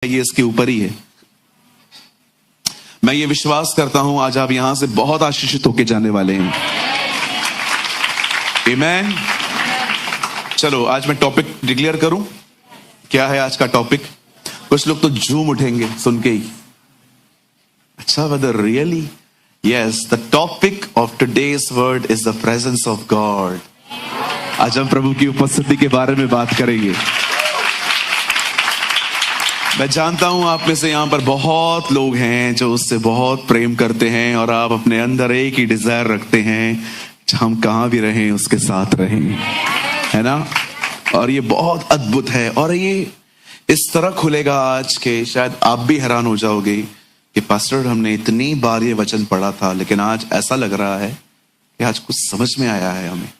ये इसके ऊपर ही है। मैं ये विश्वास करता हूं आज आप यहां से बहुत आशीषित होके जाने वाले हैं। आमीन। चलो आज मैं टॉपिक डिक्लेयर करूं। क्या है आज का टॉपिक? कुछ लोग तो झूम उठेंगे सुन के ही। अच्छा, whether really? Yes, the topic of today's word is the presence of God. आज हम प्रभु की उपस्थिति के बारे में बात करेंगे। मैं जानता हूं आप में से यहां पर बहुत लोग हैं जो उससे बहुत प्रेम करते हैं और आप अपने अंदर एक ही डिजायर रखते हैं, हम कहां भी रहें उसके साथ रहें, है ना? और ये बहुत अद्भुत है और ये इस तरह खुलेगा आज के शायद आप भी हैरान हो जाओगे कि पास्टर हमने इतनी बार ये वचन पढ़ा था लेकिन आज ऐसा लग रहा है कि आज कुछ समझ में आया है हमें।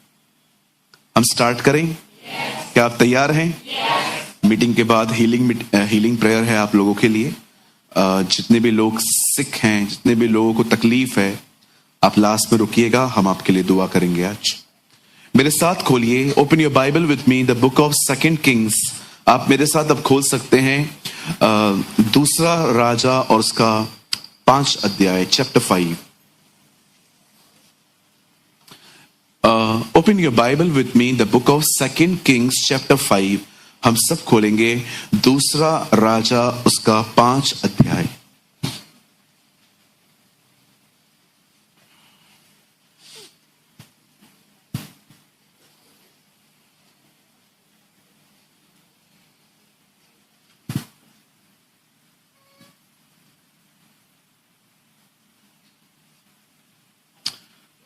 हम स्टार्ट करें? क्या आप तैयार हैं? मीटिंग के बाद हीलिंग प्रेयर है आप लोगों के लिए। जितने भी लोग सिक हैं, जितने भी लोगों को तकलीफ है, आप लास्ट में रुकिएगा, हम आपके लिए दुआ करेंगे। आज मेरे साथ खोलिए, open your Bible with me, the book of 2 Kings. आप मेरे साथ अब खोल सकते हैं दूसरा राजा और उसका 5 अध्याय, chapter 5। Open your Bible with me, the book of 2 Kings chapter 5। हम सब खोलेंगे दूसरा राजा उसका 5 अध्याय।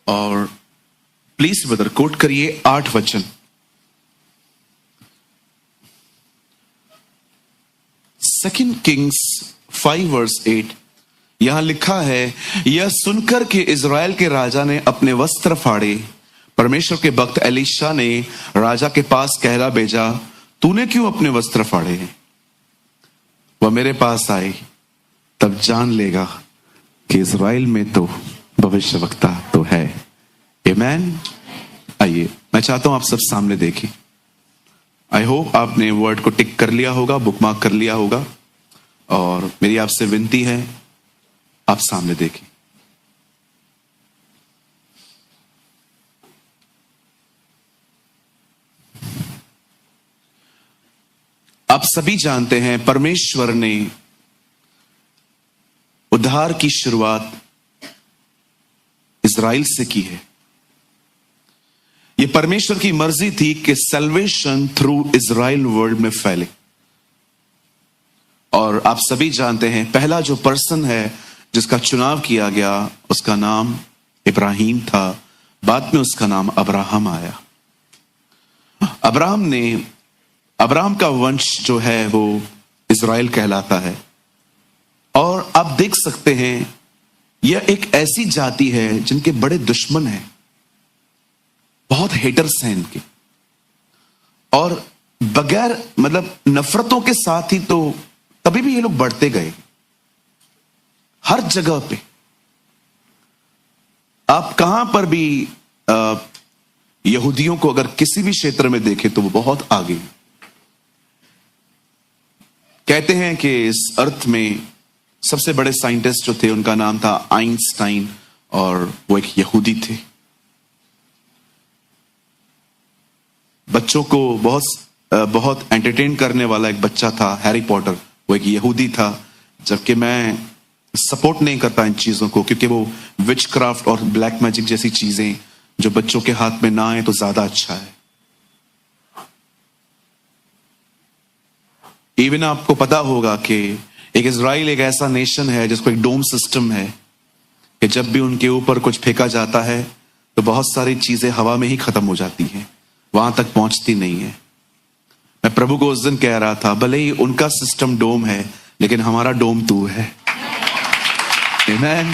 और प्लीज ब्रदर कोट करिए 8 वचन। 2 किंग्स 5 वर्स 8 यहां लिखा है, यह सुनकर कि इज़राइल के राजा ने अपने वस्त्र फाड़े, परमेश्वर के भक्त एलीशा ने राजा के पास कहला भेजा, तूने क्यों अपने वस्त्र फाड़े? वह मेरे पास आए, तब जान लेगा कि इज़राइल में तो भविष्यवक्ता तो है। आमीन। आइए, मैं चाहता हूं आप सब सामने देखिए। आई होप आपने वर्ड को टिक कर लिया होगा, बुकमार्क कर लिया होगा, और मेरी आपसे विनती है आप सामने देखिए। आप सभी जानते हैं परमेश्वर ने उद्धार की शुरुआत इज़राइल से की है। यह परमेश्वर की मर्जी थी कि सैल्वेशन थ्रू इज़राइल वर्ल्ड में फैले। और आप सभी जानते हैं पहला जो पर्सन है जिसका चुनाव किया गया उसका नाम इब्राहिम था, बाद में उसका नाम अब्राहम आया। अब्राहम का वंश जो है वो इज़राइल कहलाता है। और आप देख सकते हैं यह एक ऐसी जाति है जिनके बड़े दुश्मन हैं, बहुत हेटर्स हैं इनके, और बगैर मतलब नफरतों के साथ ही तो तभी भी ये लोग बढ़ते गए हर जगह पे। आप कहां पर भी यहूदियों को अगर किसी भी क्षेत्र में देखें तो वो बहुत आगे। कहते हैं कि इस अर्थ में सबसे बड़े साइंटिस्ट जो थे उनका नाम था आइंस्टाइन, और वो एक यहूदी थे। बच्चों को बहुत एंटरटेन करने वाला एक बच्चा था हैरी पॉटर, वो एक यहूदी था। जबकि मैं सपोर्ट नहीं करता इन चीजों को, क्योंकि वो विच क्राफ्ट और ब्लैक मैजिक जैसी चीजें जो बच्चों के हाथ में ना आए तो ज्यादा अच्छा है। इवन आपको पता होगा कि एक इज़राइल एक ऐसा नेशन है जिसको एक डोम सिस्टम है कि जब भी उनके ऊपर कुछ फेंका जाता है तो बहुत सारी चीजें हवा में ही खत्म हो जाती हैं, वहां तक पहुंचती नहीं है। मैं प्रभु को उस दिन कह रहा था, भले ही उनका सिस्टम डोम है लेकिन हमारा डोम तू है। आमीन।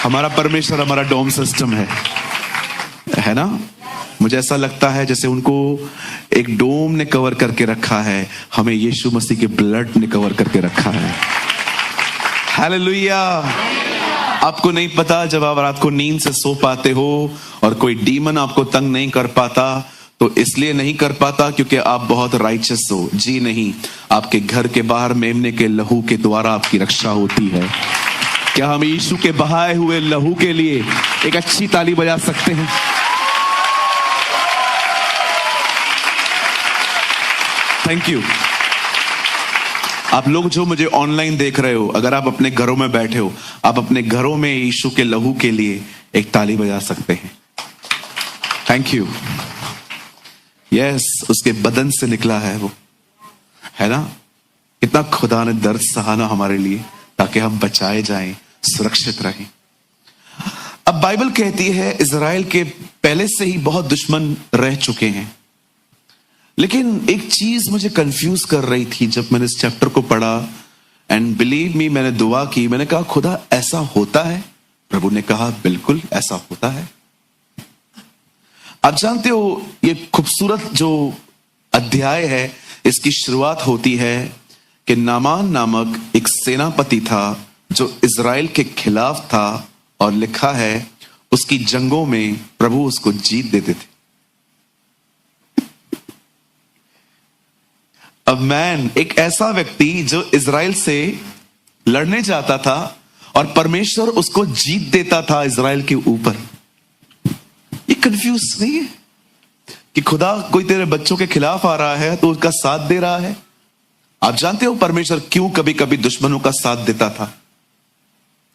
हमारा परमेश्वर हमारा डोम सिस्टम है ना? मुझे ऐसा लगता है जैसे उनको एक डोम ने कवर करके रखा है, हमें यीशु मसीह के ब्लड ने कवर करके रखा है। हालेलुया। आपको नहीं पता, जब आप रात को नींद से सो पाते हो और कोई डीमन आपको तंग नहीं कर पाता, तो इसलिए नहीं कर पाता क्योंकि आप बहुत राइचस हो। जी नहीं, आपके घर के बाहर मेमने के लहू के द्वारा आपकी रक्षा होती है। क्या हम यीशु के बहाए हुए लहू के लिए एक अच्छी ताली बजा सकते हैं? Thank you. आप लोग जो मुझे ऑनलाइन देख रहे हो, अगर आप अपने घरों में बैठे हो, आप अपने घरों में यीशु के लहू के लिए एक ताली बजा सकते हैं। Thank you. यस, उसके बदन से निकला है वो, है ना? कितना खुदा ने दर्द सहा ना हमारे लिए, ताकि हम बचाए जाएं, सुरक्षित रहें। अब बाइबल कहती है इजराइल के पहले से ही बहुत दुश्मन रह चुके हैं, लेकिन एक चीज मुझे कंफ्यूज कर रही थी जब मैंने इस चैप्टर को पढ़ा। एंड बिलीव मी, मैंने दुआ की, मैंने कहा खुदा ऐसा होता है? प्रभु ने कहा बिल्कुल ऐसा होता है। आप जानते हो, ये खूबसूरत जो अध्याय है, इसकी शुरुआत होती है कि नामान नामक एक सेनापति था जो इजराइल के खिलाफ था, और लिखा है उसकी जंगों में प्रभु उसको जीत देते थे। अब मैन, एक ऐसा व्यक्ति जो इजराइल से लड़ने जाता था और परमेश्वर उसको जीत देता था इजराइल के ऊपर। ये कंफ्यूज नहीं है कि खुदा कोई तेरे बच्चों के खिलाफ आ रहा है तो उसका साथ दे रहा है? आप जानते हो परमेश्वर क्यों कभी कभी दुश्मनों का साथ देता था?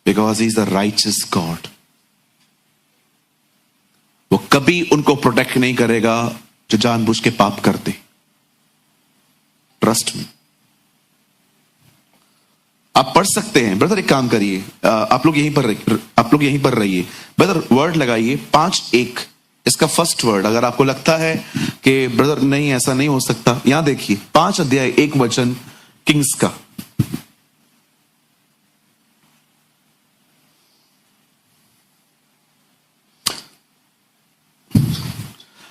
Because he is the righteous God. वो कभी उनको प्रोटेक्ट नहीं करेगा जो जानबूझ के पाप करते। ट्रस्ट में। आप पढ़ सकते हैं। ब्रदर एक काम करिए, आप लोग यहीं पर रहिए। ब्रदर वर्ड लगाइए 5:1, इसका फर्स्ट वर्ड। अगर आपको लगता है कि ब्रदर नहीं ऐसा नहीं हो सकता, यहां देखिए 5 अध्याय 1 वचन किंग्स का।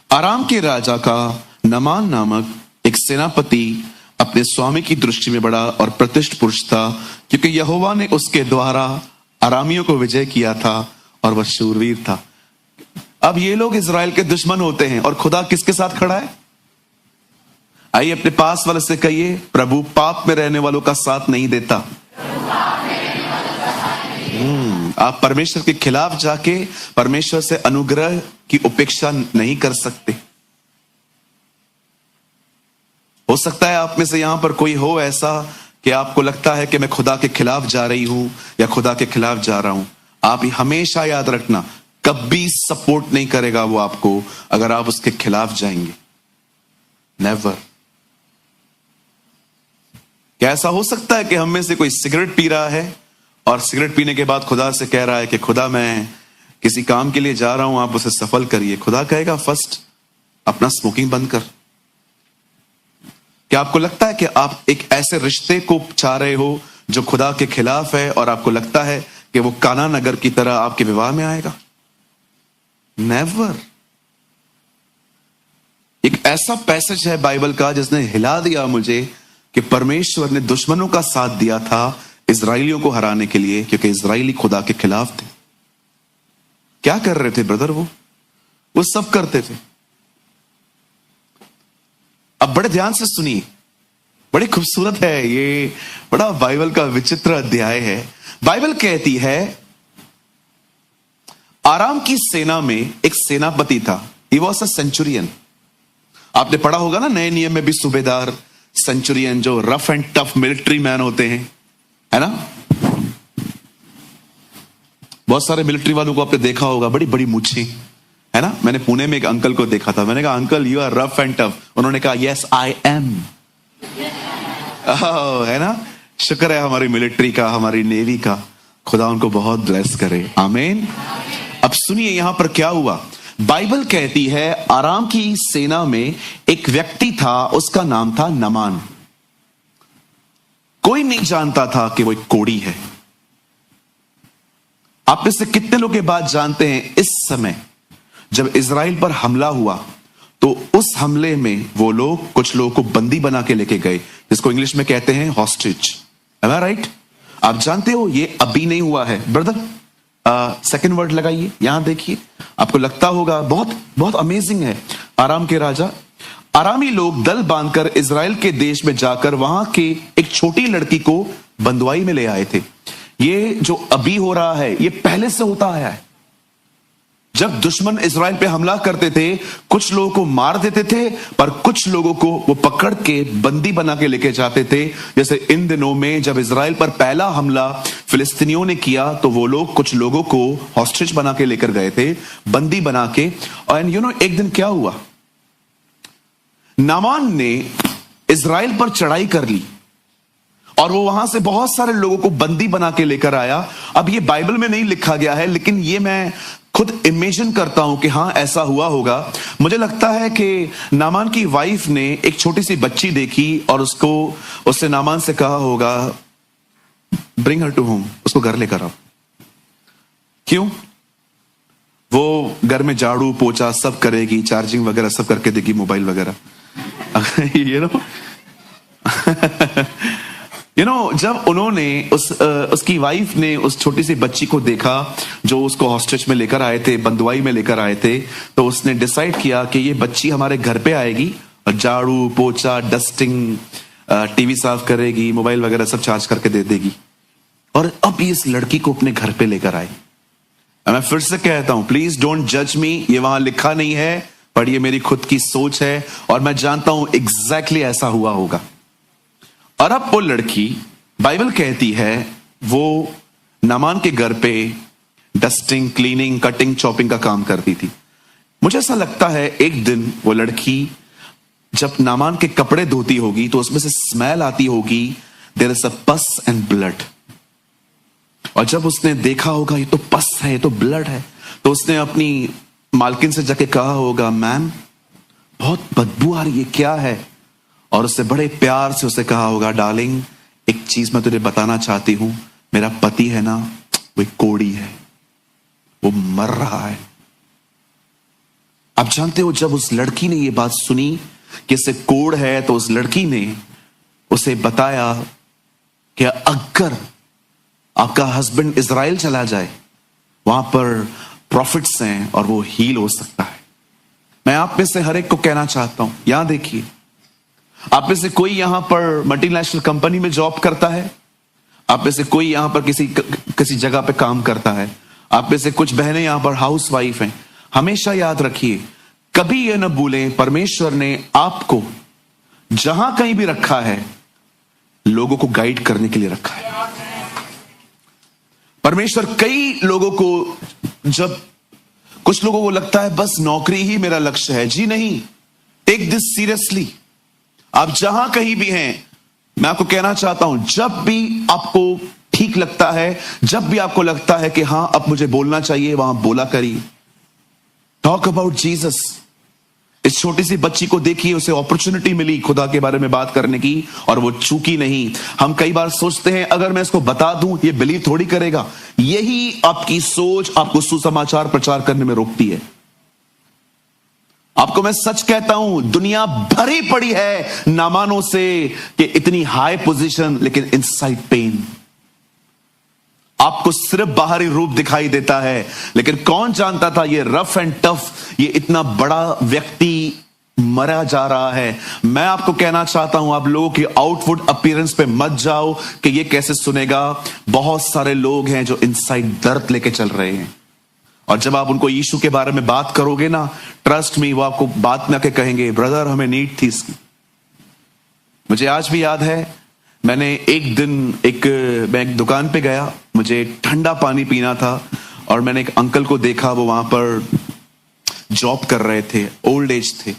आराम के राजा का नमान नामक एक सेनापति अपने स्वामी की दृष्टि में बड़ा और प्रतिष्ठित पुरुष था, क्योंकि यहोवा ने उसके द्वारा अरामियों को विजय किया था और वह शूरवीर था। अब ये लोग इजराइल के दुश्मन होते हैं और खुदा किसके साथ खड़ा है? आइए अपने पास वाले से कहिए, प्रभु पाप में रहने वालों का साथ नहीं देता। आप परमेश्वर के खिलाफ जाके परमेश्वर से अनुग्रह की उपेक्षा नहीं कर सकते। हो सकता है आप में से यहां पर कोई हो ऐसा कि आपको लगता है कि मैं खुदा के खिलाफ जा रही हूं या खुदा के खिलाफ जा रहा हूं। आप हमेशा याद रखना, कभी सपोर्ट नहीं करेगा वो आपको अगर आप उसके खिलाफ जाएंगे। नेवर। क्या ऐसा हो सकता है कि हम में से कोई सिगरेट पी रहा है और सिगरेट पीने के बाद खुदा से कह रहा है कि खुदा मैं किसी काम के लिए जा रहा हूं, आप उसे सफल करिए? खुदा कहेगा फर्स्ट अपना स्मोकिंग बंद कर। क्या आपको लगता है कि आप एक ऐसे रिश्ते को चाह रहे हो जो खुदा के खिलाफ है और आपको लगता है कि वो काना नगर की तरह आपके विवाह में आएगा? नेवर। एक ऐसा पैसेज है बाइबल का जिसने हिला दिया मुझे कि परमेश्वर ने दुश्मनों का साथ दिया था इजराइलियों को हराने के लिए, क्योंकि इजराइली खुदा के खिलाफ थे। क्या कर रहे थे ब्रदर? वो सब करते थे। अब बड़े ध्यान से सुनिए, बड़ी खूबसूरत है ये, बड़ा बाइबल का विचित्र अध्याय है। बाइबल कहती है आराम की सेना में एक सेनापति था। He was a Centurion. आपने पढ़ा होगा ना नए नियम में भी, सूबेदार, सेंचुरियन, जो rough and tough military man होते हैं, है ना? बहुत सारे मिलिट्री वालों को आपने देखा होगा, बड़ी बड़ी मूछें, है ना? मैंने पुणे में एक अंकल को देखा था। मैंने कहा uncle you are rough and tough. उन्होंने कहा यस आई एम। है ना? शुक्र है हमारी मिलिट्री का, हमारी नेवी का। खुदा उनको बहुत ब्लेस करे। आमीन। अब सुनिए यहां पर क्या हुआ। बाइबल कहती है आराम की सेना में एक व्यक्ति था, उसका नाम था नमान। कोई नहीं जानता था कि वो एक कोढ़ी है। आप में से कितने लोग ये बात जानते हैं? इस समय जब इजराइल पर हमला हुआ तो उस हमले में वो लोग कुछ लोगों को बंदी बना के लेके गए, जिसको इंग्लिश में कहते हैं हॉस्टेज। एम आई राइट? आप जानते हो ये अभी नहीं हुआ है ब्रदर। सेकंड वर्ड लगाइए, यहां देखिए, आपको लगता होगा बहुत बहुत अमेजिंग है। आराम के राजा, आरामी लोग दल बांधकर इजराइल के देश में जाकर वहां के एक छोटी लड़की को बंधुआई में ले आए थे। ये जो अभी हो रहा है ये पहले से होता आया है। जब दुश्मन इजराइल पे हमला करते थे, कुछ लोगों को मार देते थे, पर कुछ लोगों को वो पकड़ के बंदी बना के लेके जाते थे। जैसे इन दिनों में जब इजराइल पर पहला हमला फिलिस्तीनियों ने किया, तो वो लोग कुछ लोगों को हॉस्टेज बना के लेकर गए थे, बंदी बना के। और एक दिन क्या हुआ, नामान ने इजराइल पर चढ़ाई कर ली और वो वहां से बहुत सारे लोगों को बंदी बना के लेकर आया। अब ये बाइबल में नहीं लिखा गया है, लेकिन ये मैं खुद इमेजिन करता हूं कि हां ऐसा हुआ होगा। मुझे लगता है कि नामान की वाइफ ने एक छोटी सी बच्ची देखी और उससे नामान से कहा होगा, ब्रिंग हर टू होम, उसको घर लेकर आओ। क्यों? वो घर में झाड़ू पोछा सब करेगी, चार्जिंग वगैरह सब करके देगी, मोबाइल वगैरह। जब उन्होंने उसकी वाइफ ने उस छोटी सी बच्ची को देखा जो उसको हॉस्टेज में लेकर आए थे, बंधुआई में लेकर आए थे, तो उसने डिसाइड किया कि ये बच्ची हमारे घर पे आएगी और झाड़ू पोछा, डस्टिंग, टीवी साफ करेगी, मोबाइल वगैरह सब चार्ज करके दे देगी। और अब इस लड़की को अपने घर पे लेकर आए। मैं फिर से कहता हूं, प्लीज डोंट जज मी, ये वहां लिखा नहीं है, पर ये मेरी खुद की सोच है और मैं जानता हूं एग्जैक्टली ऐसा हुआ होगा। और अब वो लड़की, बाइबल कहती है, वो नामान के घर पे डस्टिंग, क्लीनिंग, कटिंग, चॉपिंग का काम करती थी। मुझे ऐसा लगता है एक दिन वो लड़की जब नामान के कपड़े धोती होगी तो उसमें से स्मेल आती होगी, देयर इज अ पस एंड ब्लड। और जब उसने देखा होगा ये तो पस है, ये तो ब्लड है, तो उसने अपनी मालकिन से जाके कहा होगा, मैम बहुत बदबू आ रही है, क्या है? और उससे बड़े प्यार से उसे कहा होगा, डार्लिंग एक चीज मैं तुझे बताना चाहती हूं, मेरा पति है ना, वो एक कोढ़ी है, वो मर रहा है। आप जानते हो, जब उस लड़की ने ये बात सुनी कि इससे कोढ़ है, तो उस लड़की ने उसे बताया कि अगर आपका हस्बैंड इजराइल चला जाए, वहां पर प्रॉफिट्स हैं और वो हील हो सकता है। मैं आप में से हर एक को कहना चाहता हूं, यहां देखिए, आप में से कोई यहां पर मल्टीनेशनल कंपनी में जॉब करता है, आप में से कोई यहां पर किसी जगह पे काम करता है, आप में से कुछ बहनें यहां पर हाउस वाइफ हैं। हमेशा याद रखिए, कभी यह न भूलें, परमेश्वर ने आपको जहां कहीं भी रखा है, लोगों को गाइड करने के लिए रखा है। परमेश्वर कई लोगों को, जब कुछ लोगों को लगता है बस नौकरी ही मेरा लक्ष्य है, जी नहीं, टेक दिस सीरियसली। आप जहां कहीं भी हैं, मैं आपको कहना चाहता हूं, जब भी आपको ठीक लगता है, जब भी आपको लगता है कि हां अब मुझे बोलना चाहिए, वहां बोला करिए। Talk about Jesus. इस छोटी सी बच्ची को देखिए, उसे अपॉर्चुनिटी मिली खुदा के बारे में बात करने की और वो चूकी नहीं। हम कई बार सोचते हैं अगर मैं इसको बता दूं ये बिलीव थोड़ी करेगा। यही आपकी सोच आपको सुसमाचार प्रचार करने में रोकती है। आपको मैं सच कहता हूं, दुनिया भरी पड़ी है नामानों से कि इतनी हाई पोजीशन, लेकिन इनसाइड पेन। आपको सिर्फ बाहरी रूप दिखाई देता है, लेकिन कौन जानता था ये रफ एंड टफ, ये इतना बड़ा व्यक्ति मरा जा रहा है। मैं आपको कहना चाहता हूं, आप लोगों की आउटवुड अपीयरेंस पे मत जाओ कि ये कैसे सुनेगा। बहुत सारे लोग हैं जो इनसाइड दर्द लेके चल रहे हैं, और जब आप उनको यीशु के बारे में बात करोगे ना, ट्रस्ट मी, वो आपको बात में आके कहेंगे, ब्रदर हमें नीड थी इसकी। मुझे आज भी याद है, मैंने एक दिन मैं एक दुकान पे गया, मुझे ठंडा पानी पीना था, और मैंने एक अंकल को देखा, वो वहां पर जॉब कर रहे थे, ओल्ड एज थे।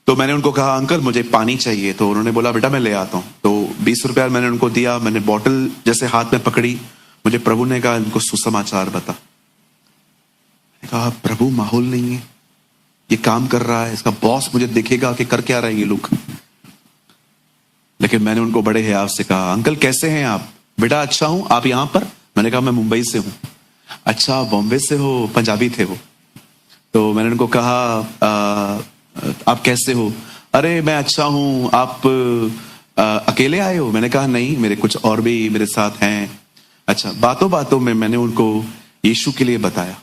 तो मैंने उनको कहा, अंकल मुझे पानी चाहिए। तो उन्होंने बोला, बेटा मैं ले आता हूं। तो 20 रुपया मैंने उनको दिया। मैंने बॉटल जैसे हाथ में पकड़ी, मुझे प्रभु ने कहा इनको सुसमाचार बता। मैंने कहा, प्रभु माहौल नहीं है, ये काम कर रहा है, इसका बॉस मुझे देखेगा कि कर क्या रहे हैं ये लोग। लेकिन मैंने उनको बड़े हियाव से कहा, अंकल कैसे हैं आप? बेटा अच्छा हूं, आप यहां पर? मैंने कहा मैं मुंबई से हूं। अच्छा बॉम्बे से हो? पंजाबी थे वो। तो मैंने उनको कहा आप कैसे हो? अरे मैं अच्छा हूं, आप अकेले आए हो? मैंने कहा नहीं, मेरे कुछ और भी मेरे साथ हैं। अच्छा, बातों बातों में मैंने उनको यीशु के लिए बताया।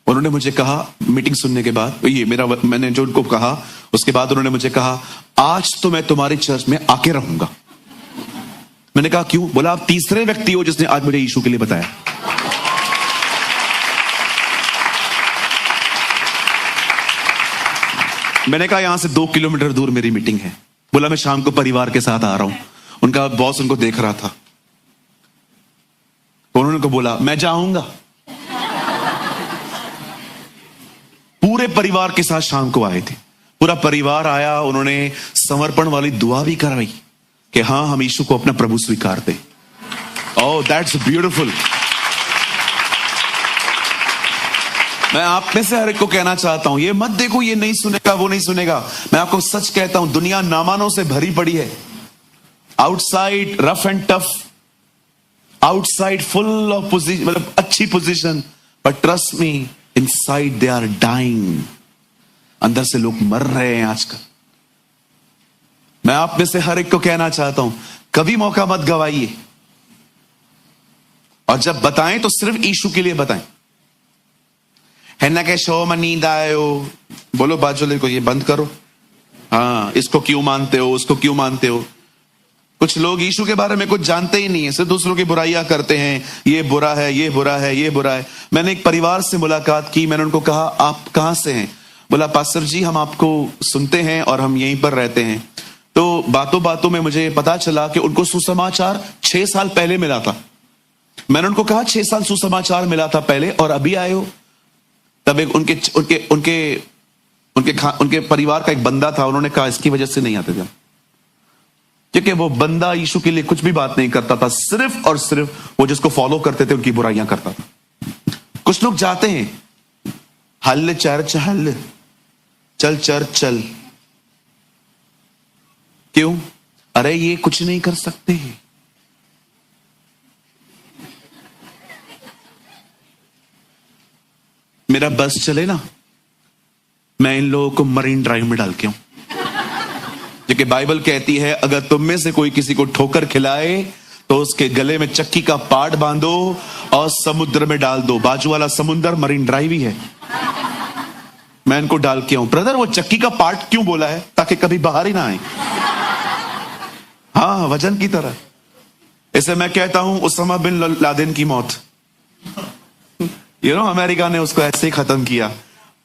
उन्होंने मुझे कहा मीटिंग सुनने के बाद, मैंने जो उनको कहा उसके बाद उन्होंने मुझे कहा, आज तो मैं तुम्हारी चर्च में आके रहूंगा। मैंने कहा क्यों? बोला आप तीसरे व्यक्ति हो जिसने आज मुझे यीशु के लिए बताया। मैंने कहा यहां से 2 किलोमीटर दूर मेरी मीटिंग है। बोला मैं शाम को परिवार के साथ आ रहा हूं। उनका बॉस उनको देख रहा था। उन्होंने को बोला मैं जाऊंगा। पूरे परिवार के साथ शाम को आए थे। पूरा परिवार आया। उन्होंने समर्पण वाली दुआ भी कराई कि हाँ हम यीशु को अपना प्रभु स्वीकार दें। Oh that's beautiful. मैं आप में से हर एक को कहना चाहता हूं, ये मत देखो ये नहीं सुनेगा वो नहीं सुनेगा। मैं आपको सच कहता हूं, दुनिया नामानों से भरी पड़ी है। Outside rough and tough, outside full of position, मतलब अच्छी पोजीशन, but trust me inside they are dying. अंदर से लोग मर रहे हैं आजकल। मैं आप में से हर एक को कहना चाहता हूं, कभी मौका मत गवाइए, और जब बताएं तो सिर्फ यीशु के लिए बताएं। है ना कि शो में नींद आयो, बोलो बाजुले को ये बंद करो। हाँ, इसको क्यों मानते हो, उसको क्यों मानते हो। कुछ लोग यीशु के बारे में कुछ जानते ही नहीं है, सिर्फ दूसरों की बुराइयां करते हैं। ये बुरा है, ये बुरा है, ये बुरा है। मैंने एक परिवार से मुलाकात की। मैंने उनको कहा आप कहां से हैं? बोला पास्टर जी हम आपको सुनते हैं और हम यहीं पर रहते हैं। तो बातों बातों में मुझे पता चला कि उनको सुसमाचार 6 साल पहले मिला था। मैंने उनको कहा 6 साल सुसमाचार मिला था पहले और अभी आए हो? तब एक उनके परिवार का एक बंदा था। उन्होंने कहा इसकी वजह से नहीं आते थे, क्योंकि वो बंदा यीशु के लिए कुछ भी बात नहीं करता था। सिर्फ और सिर्फ वो जिसको फॉलो करते थे उनकी बुराइयां करता था। कुछ लोग जाते हैं हल चर्च हल, चल चर्च चल। क्यों? अरे ये कुछ नहीं कर सकते। मेरा बस चले ना, मैं इन लोगों को मरीन ड्राइव में डाल के हूं, क्योंकि बाइबल कहती है अगर तुम में से कोई किसी को ठोकर खिलाए तो उसके गले में चक्की का पाट बांधो और समुद्र में डाल दो। बाजू वाला समुद्र मरीन ड्राइव ही है। मैं इनको डाल के हूं। ब्रदर वो चक्की का पार्ट क्यों बोला है? ताकि कभी बाहर ही ना आए। हाँ, वजन की तरह। इसे मैं कहता हूं उसामा बिन लादेन की मौत। अमेरिका ने उसको ऐसे ही खत्म किया।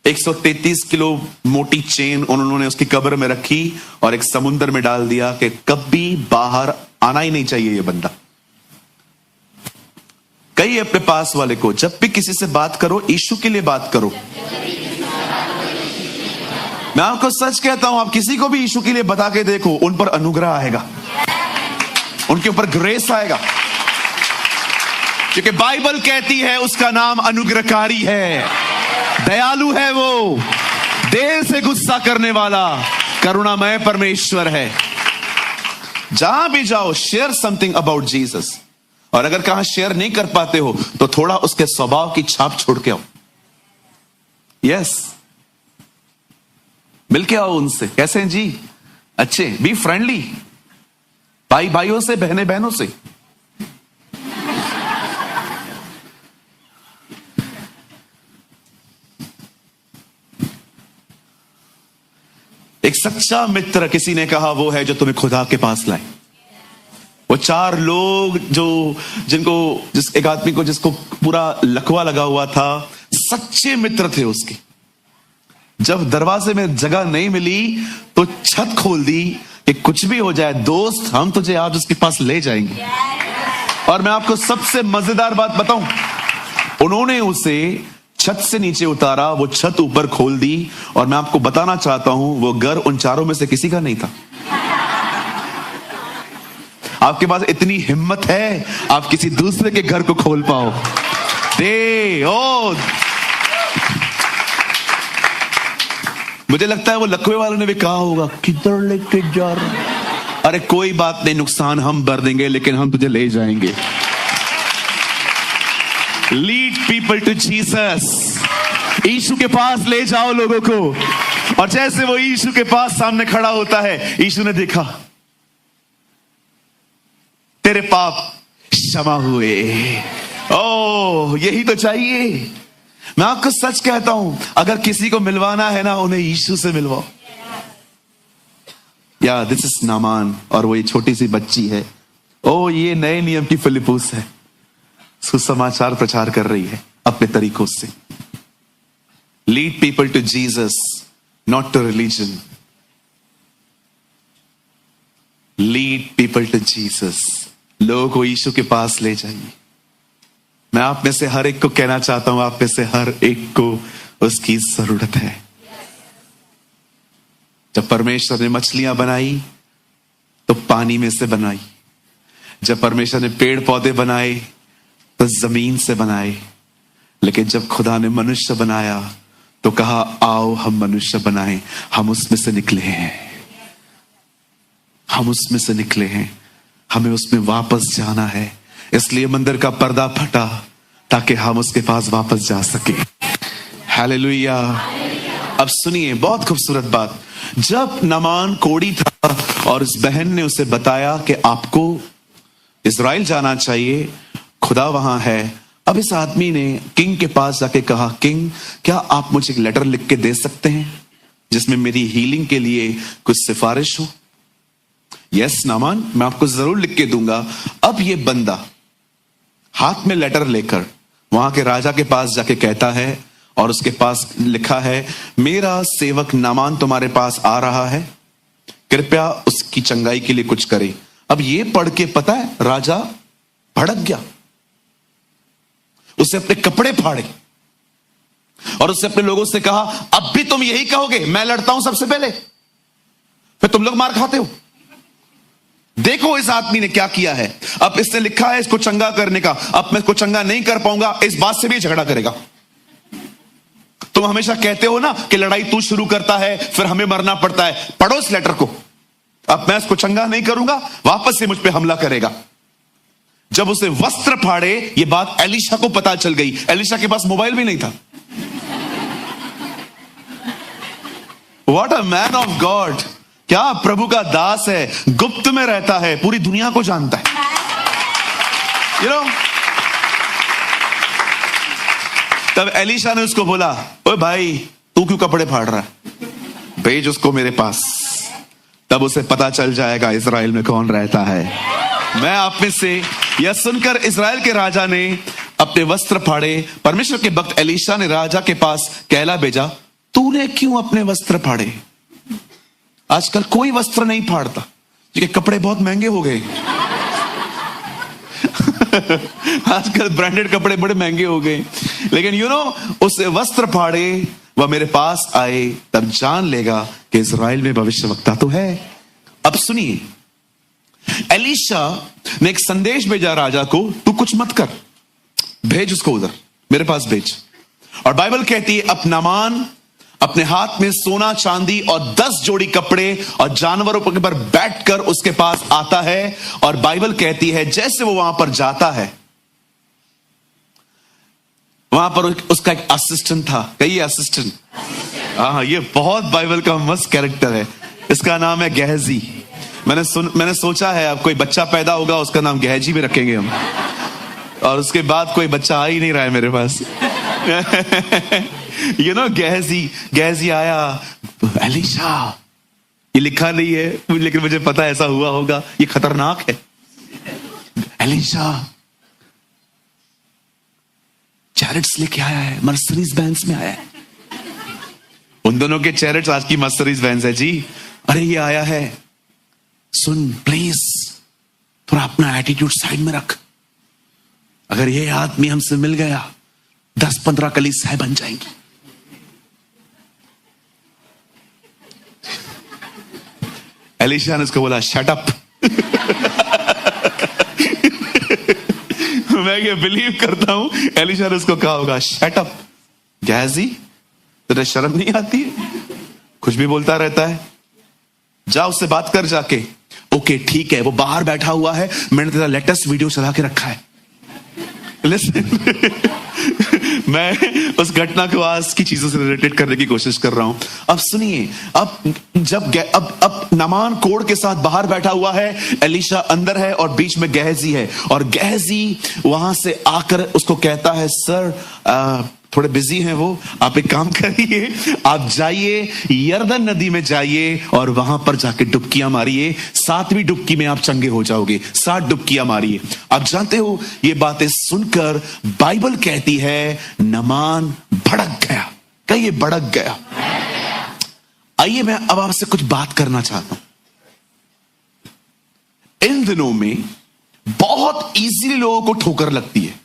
133 किलो मोटी चेन उन्होंने उसकी कब्र में रखी और एक समुद्र में डाल दिया कि कभी बाहर आना ही नहीं चाहिए ये बंदा। कहिए अपने पास वाले को, जब भी किसी से बात करो यीशु के लिए बात करो। मैं आपको सच कहता हूं, आप किसी को भी यीशु के लिए बता के देखो, उन पर अनुग्रह आएगा, उनके ऊपर ग्रेस आएगा, क्योंकि बाइबल कहती है उसका नाम अनुग्रहकारी है, दयालु है, वो देर से गुस्सा करने वाला करुणामय परमेश्वर है। जहां भी जाओ शेयर समथिंग अबाउट जीसस। और अगर कहां शेयर नहीं कर पाते हो तो थोड़ा उसके स्वभाव की छाप छोड़ के आओ। यस, मिलके आओ उनसे। कैसे हैं जी? अच्छे। बी फ्रेंडली, भाई भाइयों से, बहने बहनों से। एक सच्चा मित्र किसी ने कहा वो है जो तुम्हें खुदा के पास लाए। वो 4 लोग एक आदमी को जिसको पूरा लकवा लगा हुआ था, सच्चे मित्र थे उसके। जब दरवाजे में जगह नहीं मिली तो छत खोल दी कि कुछ भी हो जाए दोस्त, हम तुझे आज उसके पास ले जाएंगे। और मैं आपको सबसे मजेदार बात बताऊं, उन्होंने उसे छत से नीचे उतारा, वो छत ऊपर खोल दी, और मैं आपको बताना चाहता हूं वो घर उन 4 में से किसी का नहीं था। आपके पास इतनी हिम्मत है आप किसी दूसरे के घर को खोल पाओ। मुझे लगता है वो लकवे वालों ने भी कहा होगा किधर लेके जा रहा। अरे कोई बात नहीं, नुकसान हम भर देंगे, लेकिन हम तुझे ले जाएंगे। Lead people to Jesus. यीशु के पास ले जाओ लोगों को। और जैसे वो यीशु के पास सामने खड़ा होता है, यीशु ने देखा तेरे पाप क्षमा हुए। ओह, यही तो चाहिए। मैं आपको सच कहता हूं, अगर किसी को मिलवाना है ना, उन्हें यीशु से मिलवाओ। या दिस इज नामान, और वो ये छोटी सी बच्ची है। ओ, ये नए नियम की फिलिप्पुस है, सुसमाचार प्रचार कर रही है अपने तरीकों से। Lead people to Jesus, not to religion. Lead people to Jesus, लोगों को यीशु के पास ले जाइए। मैं आप में से हर एक को कहना चाहता हूं, आप में से हर एक को उसकी जरूरत है। जब परमेश्वर ने मछलियां बनाई तो पानी में से बनाई, जब परमेश्वर ने पेड़ पौधे बनाए तो जमीन से बनाए, लेकिन जब खुदा ने मनुष्य बनाया तो कहा आओ हम मनुष्य बनाएं। हम उसमें से निकले हैं, हम उसमें से निकले हैं, हमें उसमें वापस जाना है। इसलिए मंदिर का पर्दा फटा ताकि हम उसके पास वापस जा सके। हालेलुया। अब सुनिए बहुत खूबसूरत बात। जब नामान कोढ़ी था और उस बहन ने उसे बताया कि आपको इजराइल जाना चाहिए, खुदा वहां है। अब इस आदमी ने किंग के पास जाके कहा, किंग क्या आप मुझे एक लेटर लिख के दे सकते हैं जिसमें मेरी हीलिंग के लिए कुछ सिफारिश हो? यस नामान, मैं आपको जरूर लिख के दूंगा। अब ये बंदा हाथ में लेटर लेकर वहां के राजा के पास जाके कहता है, और उसके पास लिखा है, मेरा सेवक नामान तुम्हारे पास आ रहा है, कृपया उसकी चंगाई के लिए कुछ करे। अब ये पढ़ के पता है राजा भड़क गया, उससे अपने कपड़े फाड़े और उससे अपने लोगों से कहा, अब भी तुम यही कहोगे मैं लड़ता हूं सबसे पहले, फिर तुम लोग मार खाते हो। देखो इस आदमी ने क्या किया है। अब इसने लिखा है इसको चंगा करने का, अब मैं इसको चंगा नहीं कर पाऊंगा, इस बात से भी झगड़ा करेगा। तुम हमेशा कहते हो ना कि लड़ाई तू शुरू करता है फिर हमें मरना पड़ता है। पढ़ो इस लेटर को। अब मैं इसको चंगा नहीं करूंगा, वापस से मुझ पे हमला करेगा। जब उसे वस्त्र फाड़े, ये बात एलिशा को पता चल गई। एलिशा के पास मोबाइल भी नहीं था। What a man of God. क्या प्रभु का दास है, गुप्त में रहता है, पूरी दुनिया को जानता है। यू नो, तब एलिशा ने उसको बोला, ओए भाई तू क्यों कपड़े फाड़ रहा है, भेज उसको मेरे पास, तब उसे पता चल जाएगा इजराइल में कौन रहता है। मैं आप में से यह सुनकर इजराइल के राजा ने अपने वस्त्र फाड़े। परमेश्वर के भक्त एलिशा ने राजा के पास कहला भेजा, तूने क्यों अपने वस्त्र फाड़े? आजकल कोई वस्त्र नहीं फाड़ता क्योंकि कपड़े बहुत महंगे हो गए। आजकल ब्रांडेड कपड़े बड़े महंगे हो गए। लेकिन यू नो, उसे वस्त्र फाड़े, वह मेरे पास आए, तब जान लेगा कि इजराइल में भविष्यवक्ता तो है। अब सुनिए, एलिशा ने एक संदेश भेजा राजा को, तू कुछ मत कर, भेज उसको उधर, मेरे पास भेज। और बाइबल कहती है अब नामान अपने हाथ में सोना चांदी और 10 जोड़ी कपड़े और जानवरों के ऊपर बैठकर उसके पास आता है। और बाइबल कहती है जैसे वो वहां पर जाता है, वहां पर उसका एक असिस्टेंट था। कहिए असिस्टेंट। हाँ, ये बहुत बाइबल का मस्त कैरेक्टर है। इसका नाम है गहजी। मैंने सोचा है अब कोई बच्चा पैदा होगा उसका नाम गहजी भी रखेंगे हम। और उसके बाद कोई बच्चा आ ही नहीं रहा है मेरे पास। यू नो, गहजी आया, एलिशा, ये लिखा नहीं है लेकिन मुझे पता है ऐसा हुआ होगा, ये खतरनाक है। एलिशा चैरिट्स लेके आया है, मर्सिडीज बेंज में आया है। उन दोनों के चैरिट्स आज की मर्सिडीज बेंज है जी। अरे ये आया है, सुन प्लीज थोड़ा अपना एटीट्यूड साइड में रख, अगर ये आदमी हमसे मिल गया 10-15 कलीसियाएं बन जाएंगी। एलिशा ने उसको बोला शट अप। मैं ये बिलीव करता हूं एलिशा ने उसको कहा होगा शट अप गहजी, तुझे शर्म नहीं आती है, कुछ भी बोलता रहता है, जा उससे बात कर जाके। ओके ठीक है, वो बाहर बैठा हुआ है, मैंने तेरा लेटेस्ट वीडियो चला के रखा है। मैं उस घटना को आज की चीजों से रिलेटेड करने की कोशिश कर रहा हूं। अब सुनिए, अब नामान कोढ़ के साथ बाहर बैठा हुआ है, एलिशा अंदर है और बीच में गहजी है। और गहजी वहां से आकर उसको कहता है, सर थोड़े बिजी हैं वो। आप एक काम करिए, आप जाइए यरदन नदी में जाइए और वहां पर जाके डुबकियां मारिए। 7वीं डुबकी में आप चंगे हो जाओगे। 7 डुबकियां मारिए। आप जानते हो ये बातें सुनकर बाइबल कहती है नामान भड़क गया। कहिए भड़क गया। आइए मैं अब आपसे कुछ बात करना चाहता हूं। इन दिनों में बहुत इजीली लोगों को ठोकर लगती है।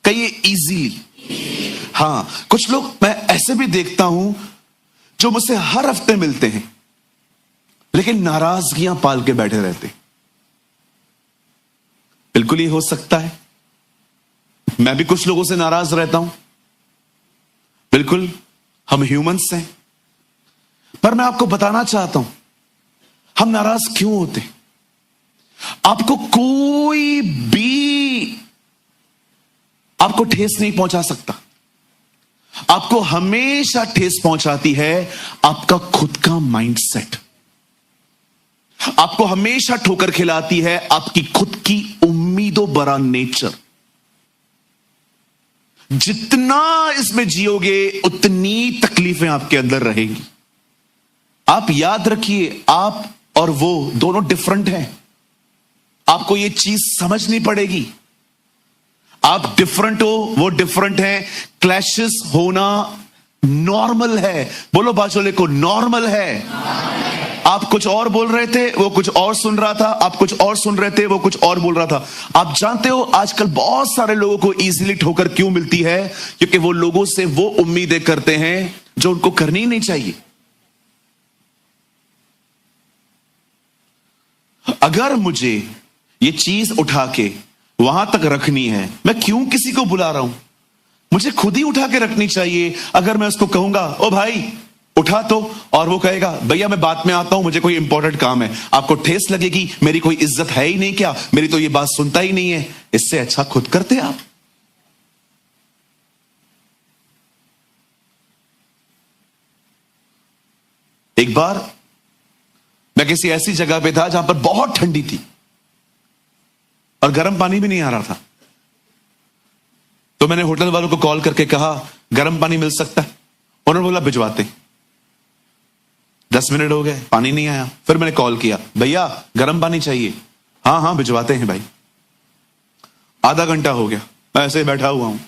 कहिए इजीली। हां, कुछ लोग मैं ऐसे भी देखता हूं जो मुझसे हर हफ्ते मिलते हैं लेकिन नाराजगियां पाल के बैठे रहते। बिल्कुल ही हो सकता है, मैं भी कुछ लोगों से नाराज रहता हूं। बिल्कुल, हम ह्यूमंस हैं। पर मैं आपको बताना चाहता हूं हम नाराज क्यों होते। आपको कोई भी आपको ठेस नहीं पहुंचा सकता। आपको हमेशा ठेस पहुंचाती है आपका खुद का माइंडसेट। आपको हमेशा ठोकर खिलाती है आपकी खुद की उम्मीदों भरा नेचर। जितना इसमें जियोगे उतनी तकलीफें आपके अंदर रहेंगी। आप याद रखिए, आप और वो दोनों डिफरेंट हैं। आपको यह चीज समझनी पड़ेगी। आप डिफरेंट हो, वो डिफरेंट है। क्लैशेस होना नॉर्मल है। बोलो बाजोले को, नॉर्मल है। आप कुछ और बोल रहे थे, वो कुछ और सुन रहा था। आप कुछ और सुन रहे थे, वो कुछ और बोल रहा था। आप जानते हो आजकल बहुत सारे लोगों को इजीली ठोकर क्यों मिलती है? क्योंकि वो लोगों से वो उम्मीदें करते हैं जो उनको करनी ही नहीं चाहिए। अगर मुझे ये चीज उठा के वहां तक रखनी है, मैं क्यों किसी को बुला रहा हूं? मुझे खुद ही उठा के रखनी चाहिए। अगर मैं उसको कहूंगा ओ भाई उठा तो, और वो कहेगा भैया मैं बाद में आता हूं, मुझे कोई इंपॉर्टेंट काम है, आपको ठेस लगेगी, मेरी कोई इज्जत है ही नहीं क्या, मेरी तो ये बात सुनता ही नहीं है। इससे अच्छा खुद करते आप। एक बार मैं किसी ऐसी जगह पे था जहां पर बहुत ठंडी थी और गर्म पानी भी नहीं आ रहा था। तो मैंने होटल वालों को कॉल करके कहा गर्म पानी मिल सकता है? उन्होंने बोला भिजवाते। 10 मिनट हो गए, पानी नहीं आया। फिर मैंने कॉल किया, भैया गर्म पानी चाहिए। हाँ हाँ भिजवाते हैं भाई। आधा घंटा हो गया, मैं ऐसे बैठा हुआ हूं।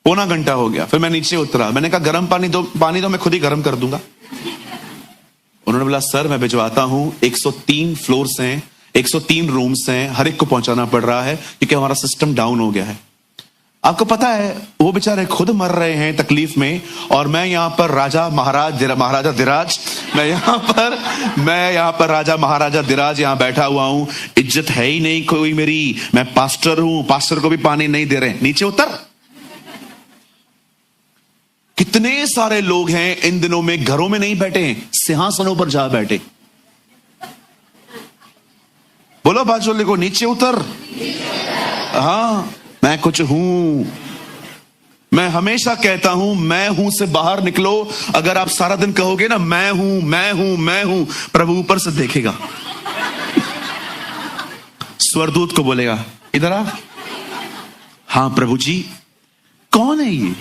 पौना घंटा हो गया, फिर मैं नीचे उतरा। मैंने कहा गर्म पानी दो, पानी तो मैं खुद ही गर्म कर दूंगा। उन्होंने बोला सर मैं भिजवाता हूं, 103 फ्लोर्स हैं, 103 रूम्स हैं, हर एक को पहुंचाना पड़ रहा है क्योंकि हमारा सिस्टम डाउन हो गया है। आपको पता है वो बेचारे खुद मर रहे हैं तकलीफ में, और मैं यहां पर महाराजा धीराज, मैं यहां पर राजा महाराजा धीराज यहां बैठा हुआ हूं। इज्जत है ही नहीं कोई मेरी। मैं पास्टर हूं, पास्टर को भी पानी नहीं दे रहे। नीचे उतर। कितने सारे लोग हैं इन दिनों में घरों में नहीं बैठे हैं, सिंहासनों पर जा बैठे। बोलो बाजोले को, नीचे उतर। हाँ, मैं कुछ हूं। मैं हमेशा कहता हूं मैं हूं से बाहर निकलो। अगर आप सारा दिन कहोगे ना मैं हूं मैं हूं मैं हूं, प्रभु ऊपर से देखेगा, स्वरदूत को बोलेगा इधर आ। हाँ प्रभु जी। कौन है ये?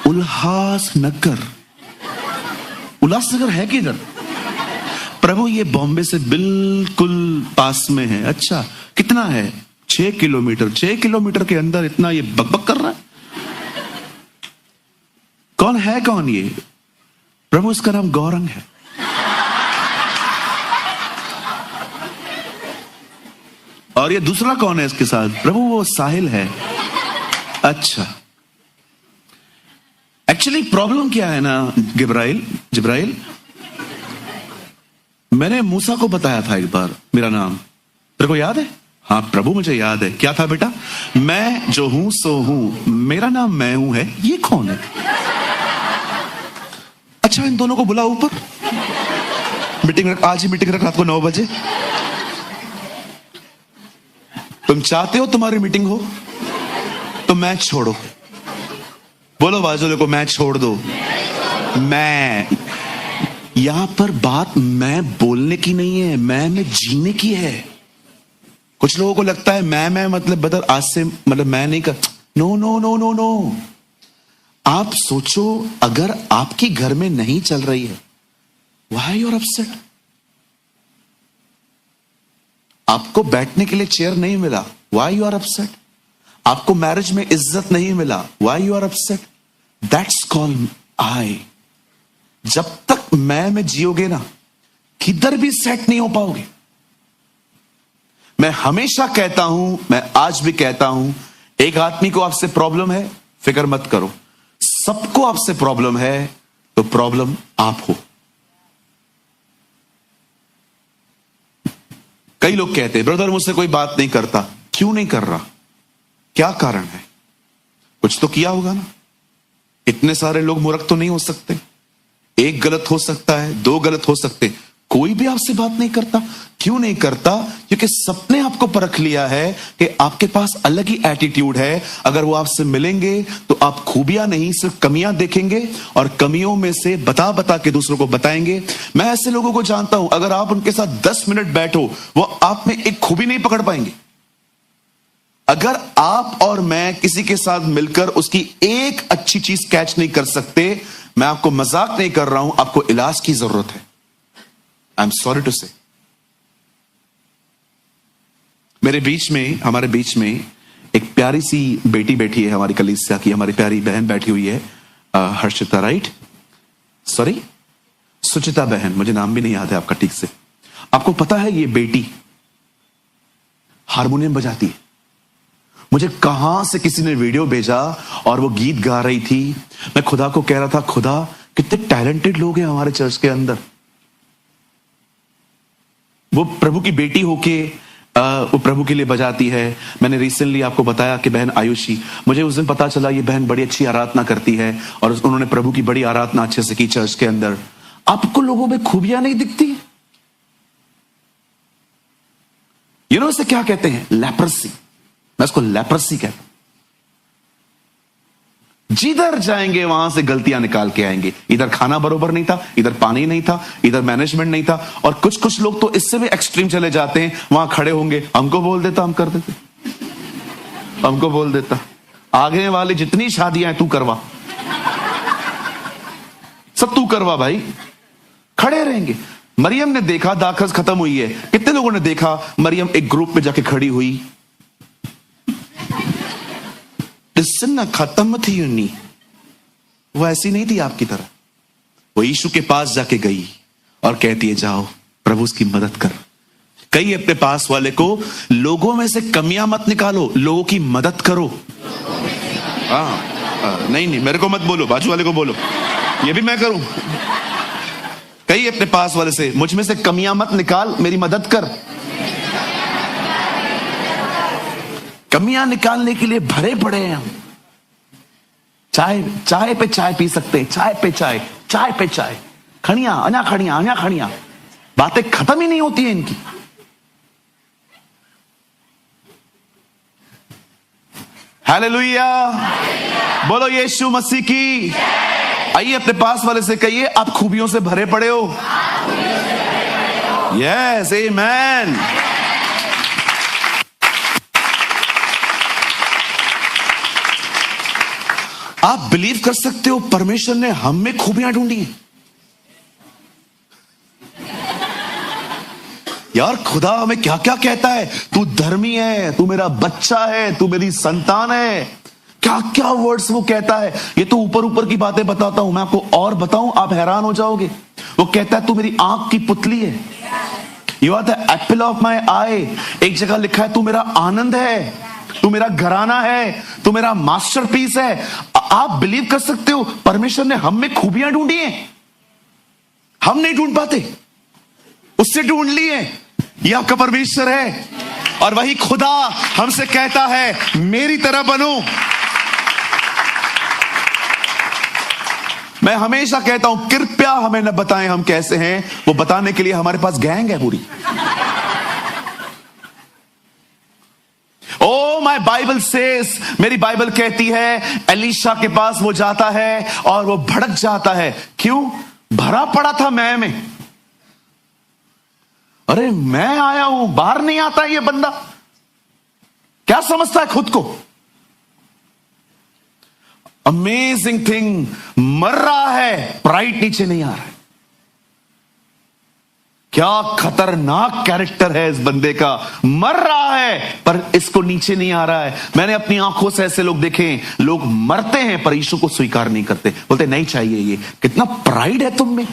उल्लासनगर। उल्लासनगर है किधर? प्रभु ये बॉम्बे से बिल्कुल पास में है। अच्छा कितना है? 6 किलोमीटर। 6 किलोमीटर के अंदर इतना ये बकबक कर रहा है। कौन है? कौन ये? प्रभु इसका नाम गौरंग है। और ये दूसरा कौन है इसके साथ? प्रभु वो साहिल है। अच्छा, एक्चुअली प्रॉब्लम क्या है ना जिब्राइल, मैंने मूसा को बताया था एक बार मेरा नाम, तेरे को याद है? हाँ प्रभु मुझे याद है। क्या था बेटा? मैं जो हूं सो हूं, मेरा नाम मैं हूं है। ये कौन है? अच्छा इन दोनों को बुला ऊपर, मीटिंग रख, आज ही मीटिंग रख रात को 9 बजे। तुम चाहते हो तुम्हारी मीटिंग हो तो मैच छोड़ो। बोलो बाजू को, मैच छोड़ दो। मैं यहां पर बात मैं बोलने की नहीं है, मैं जीने की है। कुछ लोगों को लगता है मैं मतलब बदल आज से मतलब मैं नहीं कर। No no no no no. आप सोचो, अगर आपकी घर में नहीं चल रही है, व्हाई यू आर अपसेट? आपको बैठने के लिए चेयर नहीं मिला, व्हाई यू आर अपसेट? आपको मैरिज में इज्जत नहीं मिला, why you are upset? That's called I. जब तक मैं में जियोगे ना, किधर भी सेट नहीं हो पाओगे। मैं हमेशा कहता हूं, मैं आज भी कहता हूं, एक आदमी को आपसे प्रॉब्लम है, फिक्र मत करो। सबको आपसे प्रॉब्लम है, तो प्रॉब्लम आप हो। कई लोग कहते हैं ब्रदर मुझसे कोई बात नहीं करता। क्यों नहीं कर रहा? क्या कारण है? कुछ तो किया होगा ना। इतने सारे लोग मूर्ख तो नहीं हो सकते। एक गलत हो सकता है, दो गलत हो सकते, कोई भी आपसे बात नहीं करता। क्यों नहीं करता? क्योंकि सबने आपको परख लिया है कि आपके पास अलग ही एटीट्यूड है। अगर वो आपसे मिलेंगे तो आप खूबियां नहीं सिर्फ कमियां देखेंगे, और कमियों में से बता बता के दूसरों को बताएंगे। मैं ऐसे लोगों को जानता हूं, अगर आप उनके साथ 10 मिनट बैठो, वो आप में एक खूबी नहीं पकड़ पाएंगे। अगर आप और मैं किसी के साथ मिलकर उसकी एक अच्छी चीज कैच नहीं कर सकते, मैं आपको मजाक नहीं कर रहा हूं, आपको इलाज की जरूरत है। आई एम सॉरी टू से। मेरे बीच में, हमारे बीच में एक प्यारी सी बेटी बैठी है, हमारी कलीसिया की हमारी प्यारी बहन बैठी हुई है, हर्षिता, राइट? सॉरी, सुचिता बहन, मुझे नाम भी नहीं याद है आपका ठीक से। आपको पता है ये बेटी हारमोनियम बजाती है। मुझे कहां से किसी ने वीडियो भेजा और वो गीत गा रही थी। मैं खुदा को कह रहा था, खुदा कितने टैलेंटेड लोग हैं हमारे चर्च के अंदर। वो प्रभु की बेटी होके वो प्रभु के लिए बजाती है। मैंने रिसेंटली आपको बताया कि बहन आयुषी, मुझे उस दिन पता चला ये बहन बड़ी अच्छी आराधना करती है और उन्होंने प्रभु की बड़ी आराधना अच्छे से की चर्च के अंदर। आपको लोगों में खूबियां नहीं दिखती? यू नो इसे क्या कहते हैं? लेप्रेसी। मैं इसको लेप्रेसी कहता हूं। जिधर जाएंगे वहां से गलतियां निकाल के आएंगे। इधर खाना बरोबर नहीं था, इधर पानी नहीं था, इधर मैनेजमेंट नहीं था। और कुछ कुछ लोग तो इससे भी एक्सट्रीम चले जाते हैं, वहां खड़े होंगे, हमको बोल देता, हम कर देते, हमको बोल देता, आगे वाले जितनी शादियां हैं तू करवा, सब तू करवा भाई। खड़े रहेंगे। मरियम ने देखा दाखरस खत्म हुई है। कितने लोगों ने देखा मरियम एक ग्रुप में जाके खड़ी हुई, ना खत्म थी यूनी, वो ऐसी नहीं थी आपकी तरह। वो यीशु के पास जाके गई और कहती है जाओ प्रभु उसकी मदद कर। कई अपने पास वाले को, लोगों में से कमियां मत निकालो, लोगों की मदद करो। नहीं मेरे को मत बोलो, बाजू वाले को बोलो, ये भी मैं करूं। कई अपने पास वाले से, मुझ में से कमियां मत निकाल, मेरी मदद कर। कमियां निकालने के लिए भरे पड़े हैं हम। चाय पे चाय पी सकते हैं, चाय पे चाय, खड़ियां अन्या खड़ियां, बातें खत्म ही नहीं होती है इनकी। हालेलुया, बोलो यीशु मसीह की। आइए अपने पास वाले से कहिए, आप खूबियों से भरे पड़े हो। यस, आमेन। आप बिलीव कर सकते हो परमेश्वर ने हम में खूबियां ढूंढी हैं। यार खुदा हमें क्या क्या कहता है, तू धर्मी है, तू मेरा बच्चा है, तू मेरी संतान है। क्या क्या वर्ड्स वो कहता है। ये तो ऊपर ऊपर की बातें बताता हूं, मैं आपको और बताऊं आप हैरान हो जाओगे। वो कहता है तू मेरी आंख की पुतली है, you are the apple of my eye. एक जगह लिखा है तू मेरा आनंद है, तू मेरा घराना है, तू मेरा मास्टरपीस है। आप बिलीव कर सकते हो परमेश्वर ने हम में खूबियां ढूंढी हैं। हम नहीं ढूंढ पाते, उससे ढूंढ ली है। ये आपका परमेश्वर है और वही खुदा हमसे कहता है मेरी तरह बनो। मैं हमेशा कहता हूं कृपया हमें न बताएं हम कैसे हैं, वो बताने के लिए हमारे पास गैंग है पूरी। ओ माय बाइबल सेज, मेरी बाइबल कहती है एलीशा के पास वो जाता है और वो भड़क जाता है। क्यों? भरा पड़ा था मैं में। अरे मैं आया हूं, बाहर नहीं आता ये बंदा। क्या समझता है खुद को? अमेजिंग थिंग, मर रहा है, प्राइड नीचे नहीं आ रहा है। क्या खतरनाक कैरेक्टर है इस बंदे का। मर रहा है पर इसको नीचे नहीं आ रहा है। मैंने अपनी आंखों से ऐसे लोग देखे, लोग मरते हैं पर यीशु को स्वीकार नहीं करते, बोलते नहीं चाहिए ये। कितना प्राइड है तुम में,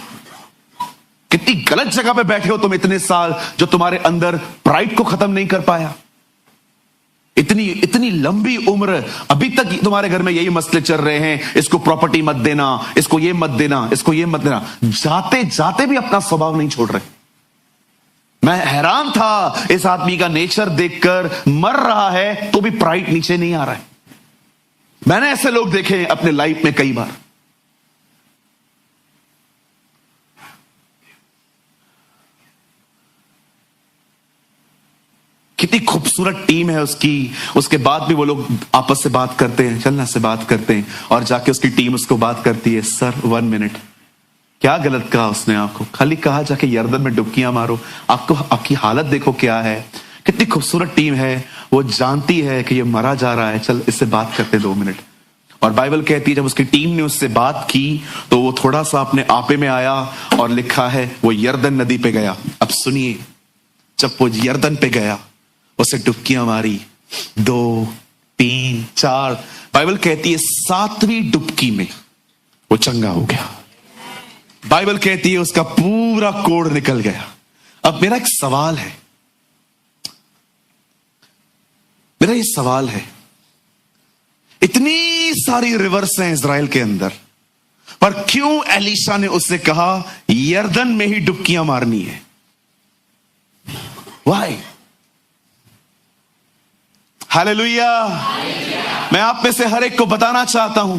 कितनी गलत जगह पे बैठे हो तुम इतने साल, जो तुम्हारे अंदर प्राइड को खत्म नहीं कर पाया। इतनी लंबी उम्र, अभी तक तुम्हारे घर में यही मसले चल रहे हैं, इसको प्रॉपर्टी मत देना, इसको ये मत देना, इसको ये मत देना, जाते जाते भी अपना स्वभाव नहीं छोड़ रहे। मैं हैरान था इस आदमी का नेचर देखकर, मर रहा है तो भी प्राइड नीचे नहीं आ रहा है। मैंने ऐसे लोग देखे अपने लाइफ में कई बार। कितनी खूबसूरत टीम है उसकी, उसके बाद भी वो लोग आपस से बात करते हैं, चलना से बात करते हैं, और जाके उसकी टीम उसको बात करती है, सर 1 मिनट, क्या गलत कहा उसने आपको? खाली कहा जाके यर्दन में डुबकियां मारो, आपको आपकी हालत देखो क्या है। कितनी खूबसूरत टीम है, वो जानती है कि ये मरा जा रहा है, चल इससे बात करते 2 मिनट। और बाइबल कहती है जब उसकी टीम ने उससे बात की तो वो थोड़ा सा अपने आपे में आया, और लिखा है वो यर्दन नदी पे गया। अब सुनिए, जब वो यर्दन पे गया, उसे डुबकियां मारी, 2, 3, 4, बाइबल कहती है 7वीं डुबकी में वो चंगा हो गया। बाइबल कहती है उसका पूरा कोढ़ निकल गया। अब मेरा एक सवाल है, मेरा ये सवाल है, इतनी सारी रिवर्स हैं इजराइल के अंदर, पर क्यों एलीशा ने उससे कहा यर्दन में ही डुबकियां मारनी है? वाई? हालेलुया। मैं आप में से हर एक को बताना चाहता हूं,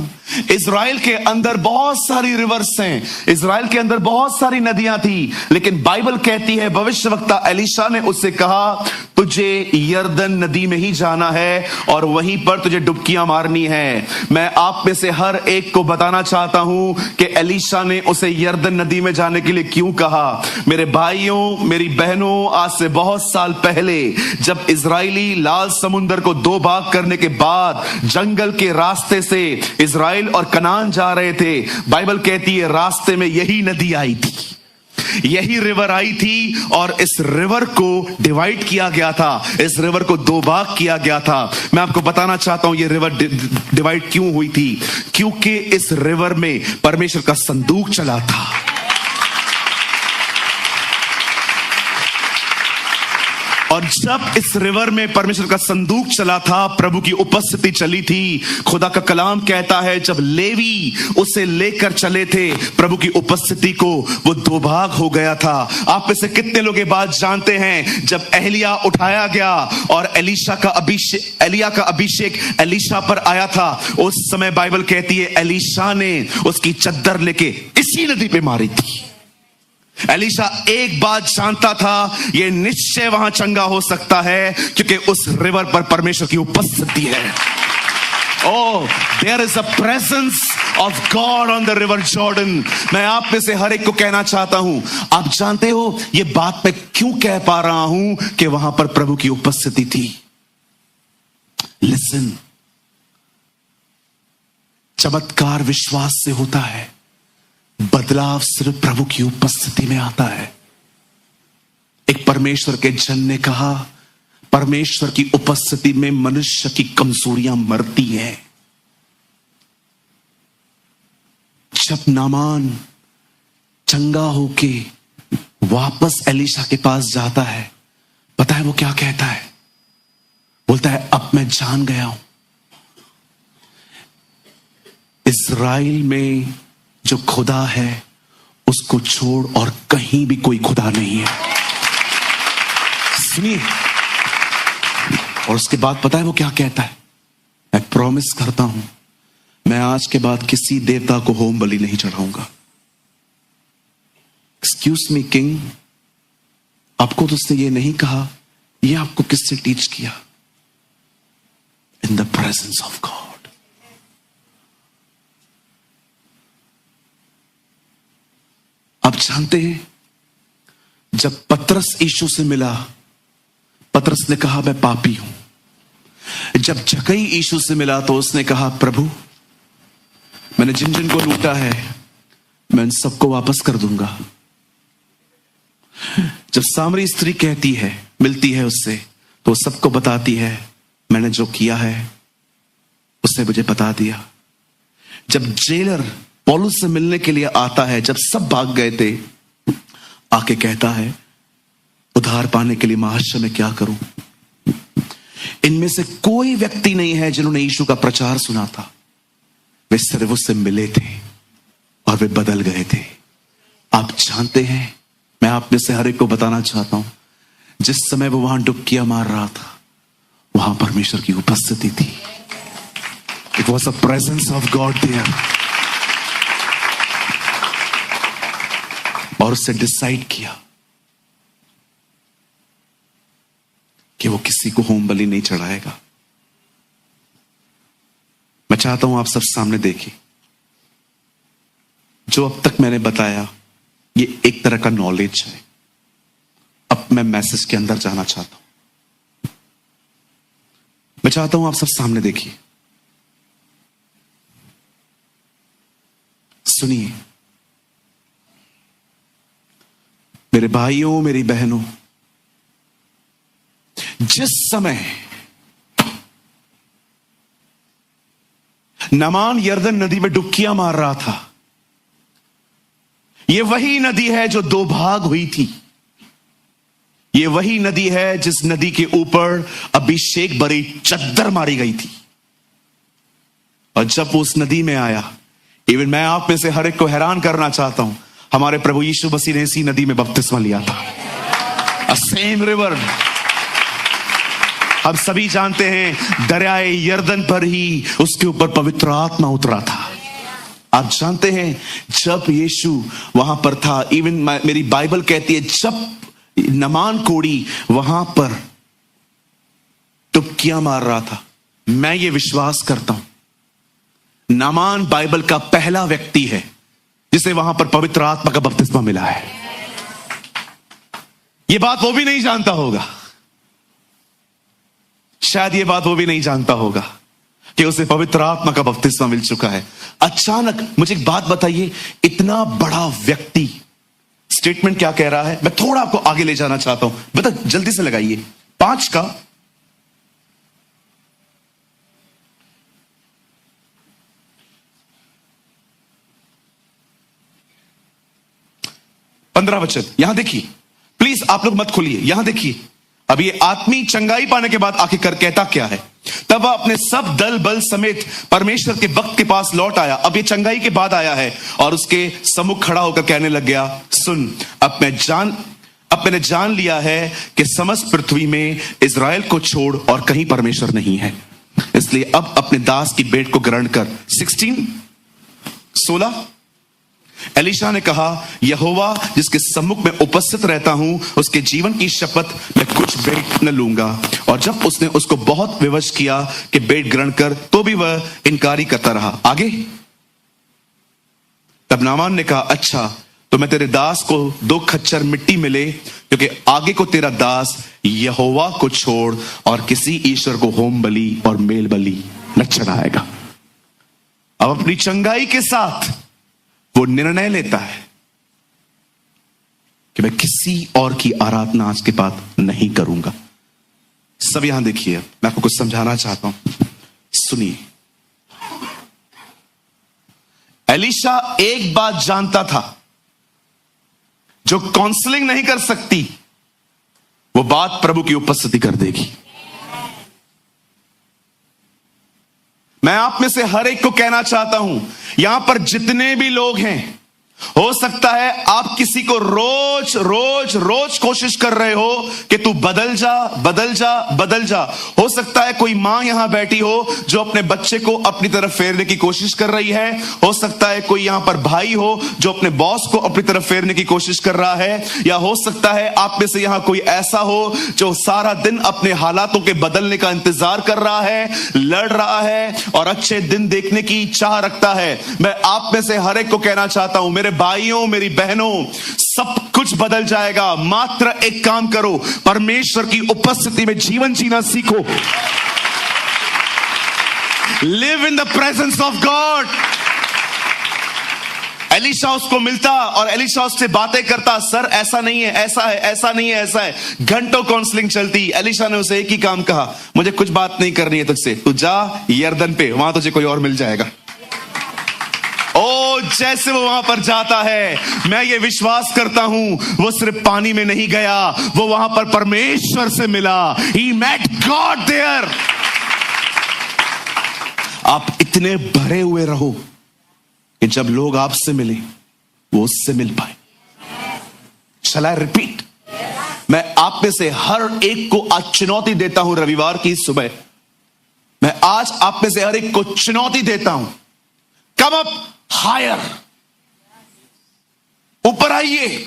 इजराइल के अंदर बहुत सारी रिवर्स हैं, इजराइल के अंदर बहुत सारी नदियां थी, लेकिन बाइबल कहती है, भविष्यवक्ता एलीशा ने उससे कहा तुझे यर्दन नदी में ही जाना है और वहीं पर तुझे डुबकियां मारनी है। मैं आप में से हर एक को बताना चाहता हूं कि एलीशा ने उसे यर्दन नदी में जाने के लिए क्यों कहा। मेरे भाइयों, मेरी बहनों, आज से बहुत साल पहले जब इजरायली लाल समुंदर को 2 भाग करने के बाद जंगल के रास्ते से इजराइल और कनान जा रहे थे, बाइबल कहती है रास्ते में यही नदी आई थी, यही रिवर आई थी, और इस रिवर को डिवाइड किया गया था, इस रिवर को 2 भाग किया गया था। मैं आपको बताना चाहता हूं ये रिवर डिवाइड क्यों हुई थी, क्योंकि इस रिवर में परमेश्वर का संदूक चला था। और जब इस रिवर में परमेश्वर का संदूक चला था, प्रभु की उपस्थिति चली थी। खुदा का कलाम कहता है जब लेवी उसे लेकर चले थे प्रभु की उपस्थिति को, वो 2 भाग हो गया था। आप में से कितने लोग ये बात जानते हैं, जब एलिया उठाया गया और एलिया का अभिषेक एलीशा पर आया था, उस समय बाइबल कहती है एलीशा ने उसकी चद्दर लेके इसी नदी पे मारी थी। एलीशा एक बात जानता था, यह निश्चय वहां चंगा हो सकता है क्योंकि उस रिवर पर परमेश्वर की उपस्थिति है। Oh, there is a presence of God on the river Jordan. मैं आप में से हर एक को कहना चाहता हूं, आप जानते हो ये बात मैं क्यों कह पा रहा हूं कि वहां पर प्रभु की उपस्थिति थी। Listen, चमत्कार विश्वास से होता है, बदलाव सिर्फ प्रभु की उपस्थिति में आता है। एक परमेश्वर के जन ने कहा, परमेश्वर की उपस्थिति में मनुष्य की कमजोरियां मरती हैं। जब नामान चंगा होके वापस एलीशा के पास जाता है, पता है वो क्या कहता है? बोलता है अब मैं जान गया हूं इजराइल में जो खुदा है उसको छोड़ और कहीं भी कोई खुदा नहीं है। सुनिए, और उसके बाद पता है वो क्या कहता है? मैं प्रॉमिस करता हूं मैं आज के बाद किसी देवता को होम बलि नहीं चढ़ाऊंगा। एक्सक्यूज मी किंग, आपको तो उसने ये नहीं कहा, ये आपको किससे टीच किया? इन द प्रेजेंस ऑफ गॉड। आप जानते हैं जब पतरस यीशु से मिला, पतरस ने कहा मैं पापी हूं, जब जक्कई यीशु से मिला तो उसने कहा, प्रभु मैंने जिन जिन को लूटा है मैं उन सबको वापस कर दूंगा। जब सामरी स्त्री कहती है, मिलती है उससे, तो सबको बताती है, मैंने जो किया है उसने मुझे बता दिया। जब जेलर पौलुस से मिलने के लिए आता है, जब सब भाग गए थे, आके कहता है, उद्धार पाने के लिए महाशय मैं क्या करूं? इनमें से कोई व्यक्ति नहीं है जिन्होंने यीशु का प्रचार सुना था। वे सिर्फ उससे मिले थे और वे बदल गए थे। आप जानते हैं, मैं आप में से हर एक को बताना चाहता हूं, जिस समय वो वहां डुबकियां मार रहा था, वहां परमेश्वर की उपस्थिति थी। It was the presence of God there. और उससे डिसाइड किया कि वो किसी को होम बलि नहीं चढ़ाएगा। मैं चाहता हूं आप सब सामने देखिए, जो अब तक मैंने बताया ये एक तरह का नॉलेज है। अब मैं मैसेज के अंदर जाना चाहता हूं। मैं चाहता हूं आप सब सामने देखिए, सुनिए। मेरे भाइयों, मेरी बहनों, जिस समय नामान यरदन नदी में डुबकियां मार रहा था, यह वही नदी है जो दो भाग हुई थी। यह वही नदी है जिस नदी के ऊपर अभिषेक भरी चद्दर मारी गई थी। और जब वो उस नदी में आया, इवन मैं आप में से हर एक को हैरान करना चाहता हूं, हमारे प्रभु यीशु मसीह ने इसी नदी में बपतिस्मा लिया था। अ सेम रिवर। हम सभी जानते हैं, दरियाए यरदन पर ही उसके ऊपर पवित्र आत्मा उतरा था। आप जानते हैं, जब यीशु वहां पर था, इवन मेरी बाइबल कहती है, जब नमान कोड़ी वहां पर डुबकियां मार रहा था, मैं ये विश्वास करता हूं नामान बाइबल का पहला व्यक्ति है जिसे वहां पर पवित्र आत्मा का बपतिस्मा मिला है। यह बात वो भी नहीं जानता होगा, शायद ये बात वो भी नहीं जानता होगा कि उसे पवित्र आत्मा का बपतिस्मा मिल चुका है। अचानक मुझे एक बात बताइए, इतना बड़ा व्यक्ति स्टेटमेंट क्या कह रहा है? मैं थोड़ा आपको आगे ले जाना चाहता हूं, बता जल्दी से लगाइए 5 का 15 वचन। यहां देखिए, प्लीज आप लोग मत खोलिए, यहां देखिए। अब ये आत्मी चंगाई पाने के बाद आके कर कहता क्या है? तब वह अपने सब दल बल समेत परमेश्वर के भक्त के पास लौट आया। अब ये चंगाई के बाद आया है और उसके सम्मुख खड़ा होकर कहने लग गया, सुन, अब मैंने जान लिया है कि समस्त पृथ्वी में इजराइल को छोड़ और कहीं परमेश्वर नहीं है। इसलिए अब अपने दास की भेंट को ग्रहण कर। 16 एलीशा ने कहा, यहोवा जिसके सम्मुख में उपस्थित रहता हूं, उसके जीवन की शपथ मैं कुछ भेंट न लूंगा। और जब उसने उसको बहुत विवश किया कि भेंट ग्रहण कर, तो भी वह इनकारी करता रहा। आगे, तब नामान ने कहा, अच्छा तो मैं तेरे दास को 2 खच्चर मिट्टी मिले, क्योंकि आगे को तेरा दास यहोवा को छोड़ और किसी ईश्वर को होम बलि और मेल बलि न चढ़ाएगा। अब अपनी चंगाई के साथ वो निर्णय लेता है कि मैं किसी और की आराधना आज के बाद नहीं करूंगा। सब यहां देखिए, मैं आपको कुछ समझाना चाहता हूं, सुनिए। एलीशा एक बात जानता था, जो काउंसलिंग नहीं कर सकती वो बात प्रभु की उपस्थिति कर देगी। मैं आप में से हर एक को कहना चाहता हूं, यहां पर जितने भी लोग हैं, हो सकता है आप किसी को रोज रोज रोज कोशिश कर रहे हो कि तू बदल जा बदल जा बदल जा। हो सकता है कोई मां यहां बैठी हो जो अपने बच्चे को अपनी तरफ फेरने की कोशिश कर रही है। हो सकता है कोई यहां पर भाई हो जो अपने बॉस को अपनी तरफ फेरने की कोशिश कर रहा है। या हो सकता है आप में से यहां कोई ऐसा हो जो सारा दिन अपने हालातों के बदलने का इंतजार कर रहा है, लड़ रहा है और अच्छे दिन देखने की चाह रखता है। मैं आप में से हर एक को कहना चाहता हूं, मेरे भाइयों, मेरी बहनों, सब कुछ बदल जाएगा। मात्र एक काम करो, परमेश्वर की उपस्थिति में जीवन जीना सीखो। Live in the presence of God. Elisha उसको मिलता और एलिशा उससे बातें करता, सर ऐसा नहीं है, ऐसा है, ऐसा नहीं है, ऐसा है। घंटों काउंसलिंग चलती। एलिशा ने उसे एक ही काम कहा, मुझे कुछ बात नहीं करनी है तुझसे, तू जा यर्दन पे, वहां तुझे कोई और मिल जाएगा। ओ जैसे वो वहां पर जाता है, मैं ये विश्वास करता हूं वो सिर्फ पानी में नहीं गया, वो वहां पर परमेश्वर से मिला। He met God there। आप इतने भरे हुए रहो कि जब लोग आपसे मिले वो उससे मिल पाए। Shall I repeat? मैं आप में से हर एक को आज चुनौती देता हूं, रविवार की सुबह मैं आज आप में से हर एक को चुनौती देता हूं, कम अप हायर, ऊपर आइए।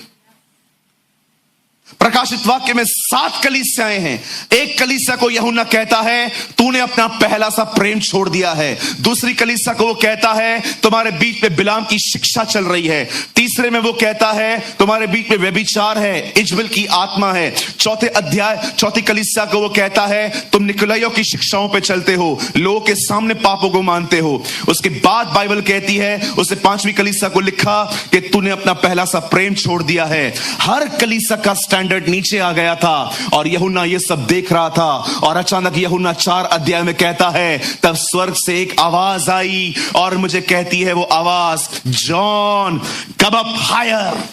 प्रकाशित वाक्य में 7 कलीसियाएं हैं। एक कलीसिया को यूहन्ना कहता है तूने अपना पहला सा प्रेम छोड़ दिया है। दूसरी कलीसिया को वो कहता है तुम्हारे बीच में बिलाम की शिक्षा चल रही है। तीसरे में वो कहता है तुम्हारे बीच में व्यभिचार है, इजबेल की आत्मा है। चौथी कलीसिया को वो कहता है तुम निकोलाइयों की शिक्षाओं पे चलते हो, लोगों के सामने पापों को मानते हो। उसके बाद बाइबल कहती है उसे 5वीं कलीसिया को लिखा कि तूने अपना पहला सा प्रेम छोड़ दिया है। हर कलीसिया का स्टैंडर्ड नीचे आ गया था और यूहन्ना ये सब देख रहा था और अचानक यूहन्ना 4 अध्याय में कहता है तब स्वर्ग से एक आवाज आई और मुझे कहती है वो आवाज, जॉन कम अप हायर।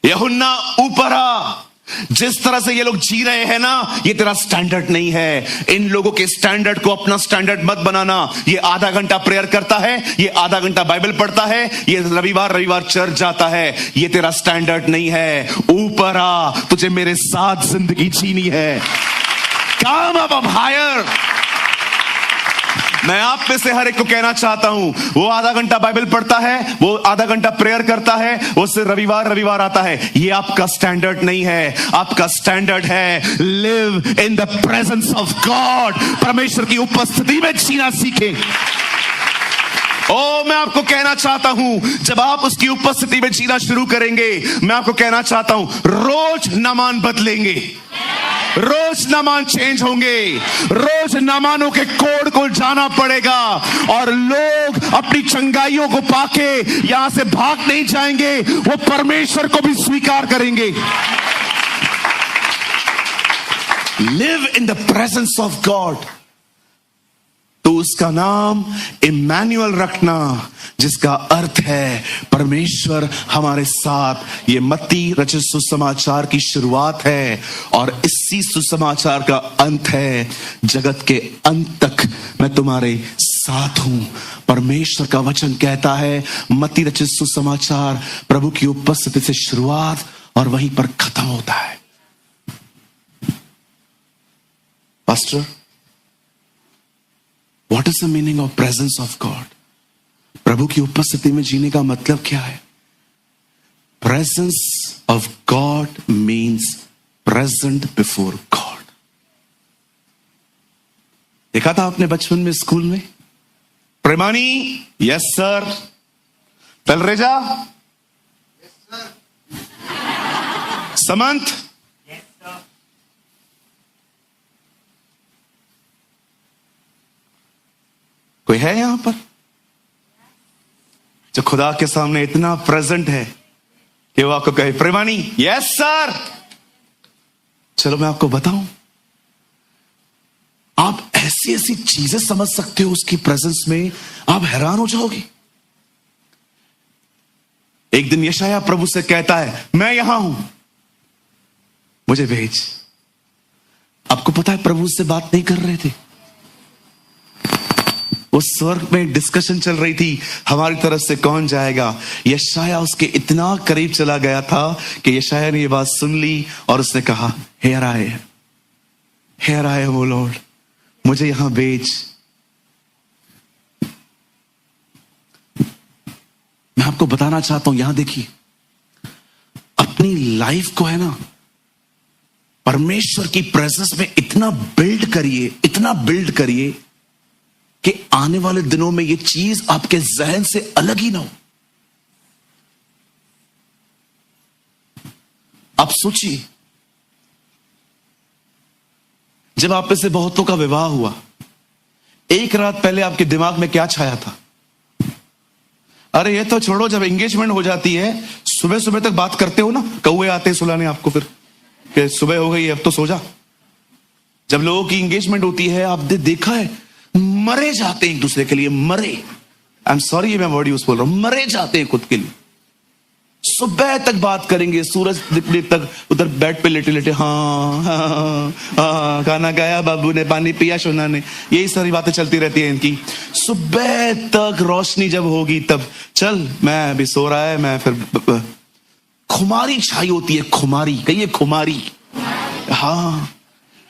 यूहन्ना ऊपर आ। जिस तरह से ये लोग जी रहे हैं ना, ये तेरा स्टैंडर्ड नहीं है। इन लोगों के स्टैंडर्ड को अपना स्टैंडर्ड मत बनाना। ये आधा घंटा प्रेयर करता है, ये आधा घंटा बाइबल पढ़ता है, ये रविवार चर्च जाता है, ये तेरा स्टैंडर्ड नहीं है। ऊपर आ, तुझे मेरे साथ जिंदगी जीनी है। Come up higher. मैं आप में से हर एक को कहना चाहता हूं, वो आधा घंटा बाइबल पढ़ता है, वो आधा घंटा प्रेयर करता है, वो सिर्फ रविवार आता है, ये आपका स्टैंडर्ड नहीं है। आपका स्टैंडर्ड है live in the presence of God. परमेश्वर की उपस्थिति में जीना सीखें। ओ मैं आपको कहना चाहता हूं, जब आप उसकी उपस्थिति में जीना शुरू करेंगे, मैं आपको कहना चाहता हूं रोज नामान बदलेंगे, रोज नामान चेंज होंगे, रोज नामानों के कोड को जाना पड़ेगा और लोग अपनी चंगाइयों को पाके यहां से भाग नहीं जाएंगे, वो परमेश्वर को भी स्वीकार करेंगे। Live in the presence of God. तो उसका नाम इम्मानुएल रखना, जिसका अर्थ है परमेश्वर हमारे साथ। ये मत्ती रचित सुसमाचार की शुरुआत है और इसी सुसमाचार का अंत है। जगत के अंत तक मैं तुम्हारे साथ हूं। परमेश्वर का वचन कहता है, मत्ती रचित सुसमाचार प्रभु की उपस्थिति से शुरुआत और वहीं पर खत्म होता है। Pastor, What is the meaning of presence of God? प्रभु की उपस्थिति में जीने का मतलब क्या है? Presence of God means present before God. देखा था आपने बचपन में स्कूल में? Premani, yes sir. Talreja, yes sir. Samant, कोई है यहां पर जो खुदा के सामने इतना प्रेजेंट है कि वो आपको कहे प्रेमानी, यस सर। चलो मैं आपको बताऊं, आप ऐसी ऐसी चीजें समझ सकते हो उसकी प्रेजेंस में, आप हैरान हो जाओगे। एक दिन यशाया प्रभु से कहता है, मैं यहां हूं, मुझे भेज। आपको पता है प्रभु से बात नहीं कर रहे थे, उस स्वर्ग में डिस्कशन चल रही थी, हमारी तरफ से कौन जाएगा। यशाया उसके इतना करीब चला गया था कि यशाया ने ये बात सुन ली और उसने कहा, here I am O Lord, मुझे यहां भेज। मैं आपको बताना चाहता हूं, यहां देखिए, अपनी लाइफ को है ना परमेश्वर की प्रेजेंस में इतना बिल्ड करिए कि आने वाले दिनों में ये चीज आपके जहन से अलग ही ना हो। आप सोचिए, जब आप में से बहुतों का विवाह हुआ, एक रात पहले आपके दिमाग में क्या छाया था? अरे ये तो छोड़ो, जब एंगेजमेंट हो जाती है सुबह सुबह तक बात करते हो ना, कौवे आते हैं सुलाने आपको फिर कि सुबह हो गई अब तो सो जा। जब लोगों की एंगेजमेंट होती है, आपने देखा है, मरे जाते हैं एक दूसरे के लिए, मरे। आई एम सॉरी ये मैं वर्ड यूज बोल रहा हूं, मरे जाते हैं खुद के लिए। सुबह तक बात करेंगे, सूरज दिखने तक उधर बेड पे लेटे लेटे, हाँ हाँ हाँ, खाना खाया बाबू ने, पानी पिया सोना ने, यही सारी बातें चलती रहती है इनकी। सुबह तक रोशनी जब होगी तब चल मैं अभी सो रहा है, मैं फिर खुमारी छाई होती है, खुमारी, कहिए खुमारी। हाँ,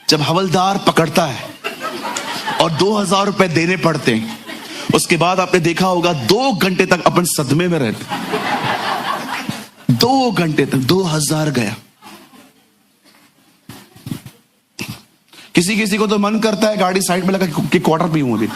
जब हवलदार पकड़ता है और 2000 रुपए देने पड़ते हैं, उसके बाद आपने देखा होगा 2 घंटे तक अपन सदमे में रहते, 2 घंटे तक 2000 गया। किसी किसी को तो मन करता है गाड़ी साइड में लगा कि क्वार्टर पीऊं अभी,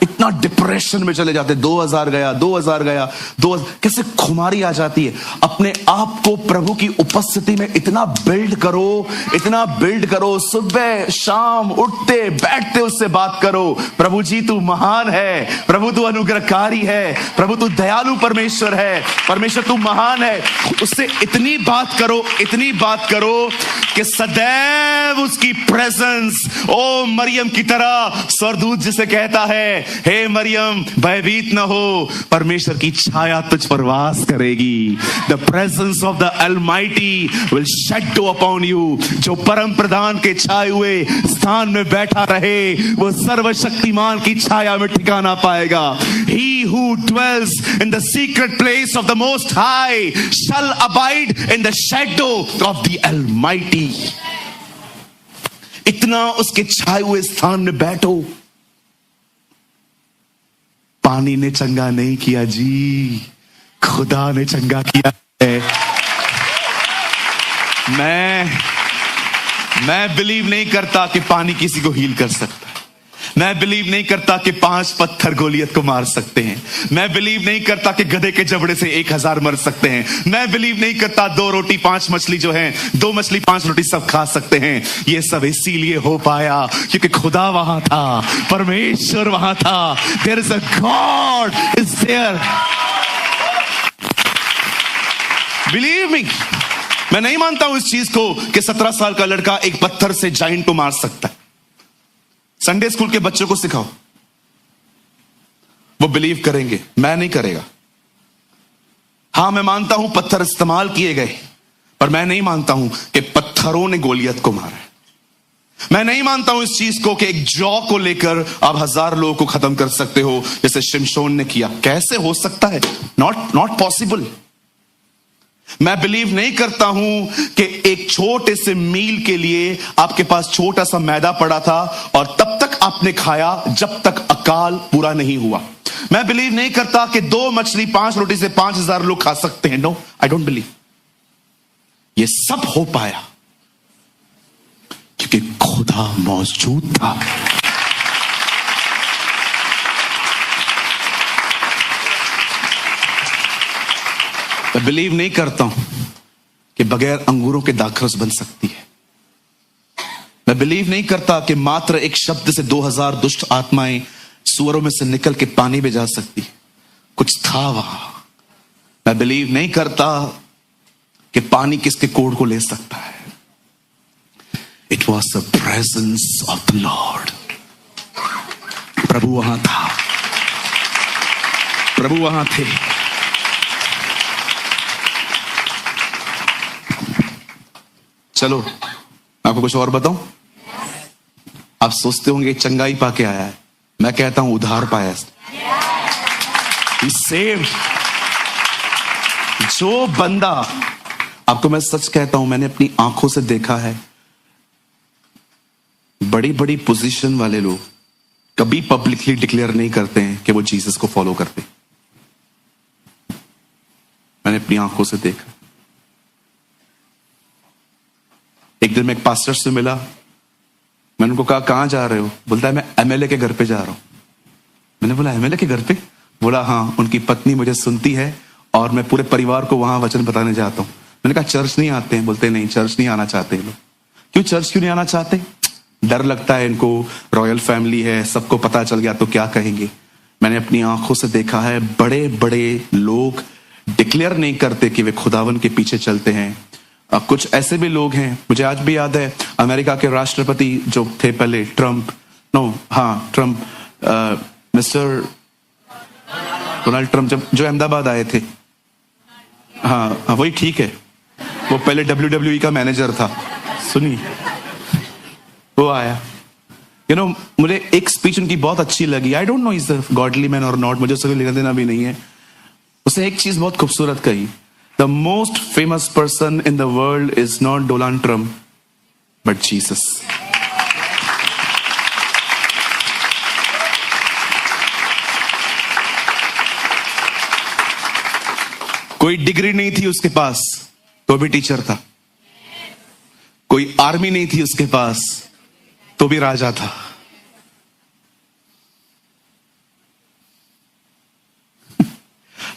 इतना डिप्रेशन में चले जाते, 2000 गया, 2000 गया, 2000, कैसे खुमारी आ जाती है। अपने आप को प्रभु की उपस्थिति में इतना बिल्ड करो, इतना बिल्ड करो, सुबह शाम उठते बैठते उससे बात करो, प्रभु जी तू महान है, प्रभु तू अनुग्रहकारी है, प्रभु तू दयालु परमेश्वर है, परमेश्वर तू महान है। उससे इतनी बात करो, इतनी बात करो कि सदैव उसकी प्रेजेंस, ओ मरियम की तरह, स्वर्गदूत जिसे कहता है, हे मरियम भयभीत न हो, परमेश्वर की छाया तुझ पर वास करेगी। The presence of the Almighty will shadow upon you. जो परम प्रधान के छाए हुए स्थान में बैठा रहे, वो सर्वशक्तिमान की छाया में ठिकाना पाएगा। He who dwells in the secret place of the Most High shall abide in the shadow of the Almighty। इतना उसके छाए हुए स्थान में बैठो। पानी ने चंगा नहीं किया जी, खुदा ने चंगा किया है। मैं बिलीव नहीं करता कि पानी किसी को हील कर सकता है। मैं बिलीव नहीं करता कि 5 पत्थर गोलियत को मार सकते हैं। मैं बिलीव नहीं करता कि गधे के जबड़े से 1000 मर सकते हैं। मैं बिलीव नहीं करता 2 रोटी 5 मछली जो है, 2 मछली 5 रोटी सब खा सकते हैं। ये सब इसीलिए हो पाया क्योंकि खुदा वहां था, परमेश्वर वहां था। There is a God is there. Believe me, मैं नहीं मानता हूं इस चीज को कि 17 साल का लड़का एक पत्थर से जाइंट को मार सकता है। संडे स्कूल के बच्चों को सिखाओ, वो बिलीव करेंगे, मैं नहीं करेगा। हां, मैं मानता हूं पत्थर इस्तेमाल किए गए, पर मैं नहीं मानता हूं कि पत्थरों ने गोलियत को मारा है। मैं नहीं मानता हूं इस चीज को कि एक जौ को लेकर आप 1000 लोगों को खत्म कर सकते हो जैसे शिमशोन ने किया। कैसे हो सकता है? Not possible. मैं बिलीव नहीं करता हूं कि एक छोटे से मील के लिए आपके पास छोटा सा मैदा पड़ा था और तब तक आपने खाया जब तक अकाल पूरा नहीं हुआ। मैं बिलीव नहीं करता कि 2 मछली 5 रोटी से 5000 लोग खा सकते हैं। No, I don't believe. ये सब हो पाया क्योंकि खुदा मौजूद था। मैं बिलीव नहीं करता हूं कि बगैर अंगूरों के दाखरस बन सकती है। मैं बिलीव नहीं करता कि मात्र एक शब्द से 2000 दुष्ट आत्माएं सुअरों में से निकल के पानी में जा सकती है। कुछ था वहां। मैं बिलीव नहीं करता कि पानी किसके कोढ़ को ले सकता है। It was the presence of the Lord. प्रभु वहां था, प्रभु वहां थे। चलो मैं आपको कुछ और बताऊं। आप सोचते होंगे चंगाई पाके आया है, मैं कहता हूं उधार पाया। सेव जो बंदा, आपको मैं सच कहता हूं, मैंने अपनी आंखों से देखा है, बड़ी बड़ी पोजीशन वाले लोग कभी पब्लिकली डिक्लेयर नहीं करते हैं कि वो जीसस को फॉलो करते। मैंने अपनी आंखों से देखा। एक दिन मैं एक पास्टर से मिला, मैंने उनको कहा कहां जा रहे हो? बोलता है मैं एमएलए के घर पे जा रहा हूं। मैंने बोला एमएलए के घर पे? बोला हाँ, उनकी पत्नी मुझे सुनती है और मैं पूरे परिवार को वहां वचन बताने जाता हूं। मैंने कहा चर्च नहीं आते हैं? बोलते नहीं, चर्च नहीं आना चाहते लोग। क्यों चर्च क्यों नहीं आना चाहते? डर लगता है इनको, रॉयल फैमिली है, सबको पता चल गया तो क्या कहेंगे। मैंने अपनी आंखों से देखा है, बड़े बड़े लोग डिक्लेयर नहीं करते कि वे खुदावन के पीछे चलते हैं। कुछ ऐसे भी लोग हैं, मुझे आज भी याद है, अमेरिका के राष्ट्रपति जो थे पहले, ट्रम्प, मिस्टर डोनाल्ड ट्रम्प, जो अहमदाबाद आए थे, हाँ वही ठीक है, वो पहले WWE का मैनेजर था, सुनिए, वो आया, मुझे एक स्पीच उनकी बहुत अच्छी लगी। I don't know is the godly man और नॉट, मुझे उससे लेना देना भी नहीं है। उसने एक चीज बहुत खूबसूरत कही, the most famous person in the world is not Donald Trump but Jesus. कोई डिग्री नहीं थी उसके पास तो भी टीचर था, कोई आर्मी नहीं थी उसके पास तो भी राजा था।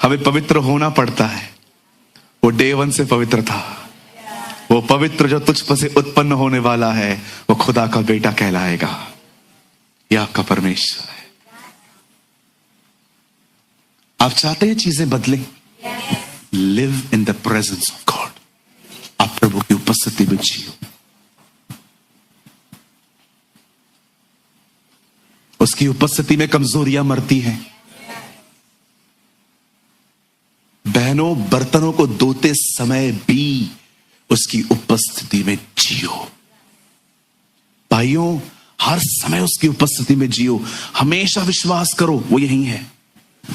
हमें पवित्र होना पड़ता है। वो डे 1 से पवित्र था। वो पवित्र जो तुझ पर से उत्पन्न होने वाला है वो खुदा का बेटा कहलाएगा। यह आपका परमेश्वर है। आप चाहते हैं चीजें बदलें? Live in the presence of God. आप प्रभु की उपस्थिति में जियो। उसकी उपस्थिति में कमजोरियां मरती हैं। बहनों, बर्तनों को धोते समय भी उसकी उपस्थिति में जियो। भाइयों, हर समय उसकी उपस्थिति में जियो। हमेशा विश्वास करो वो यही है,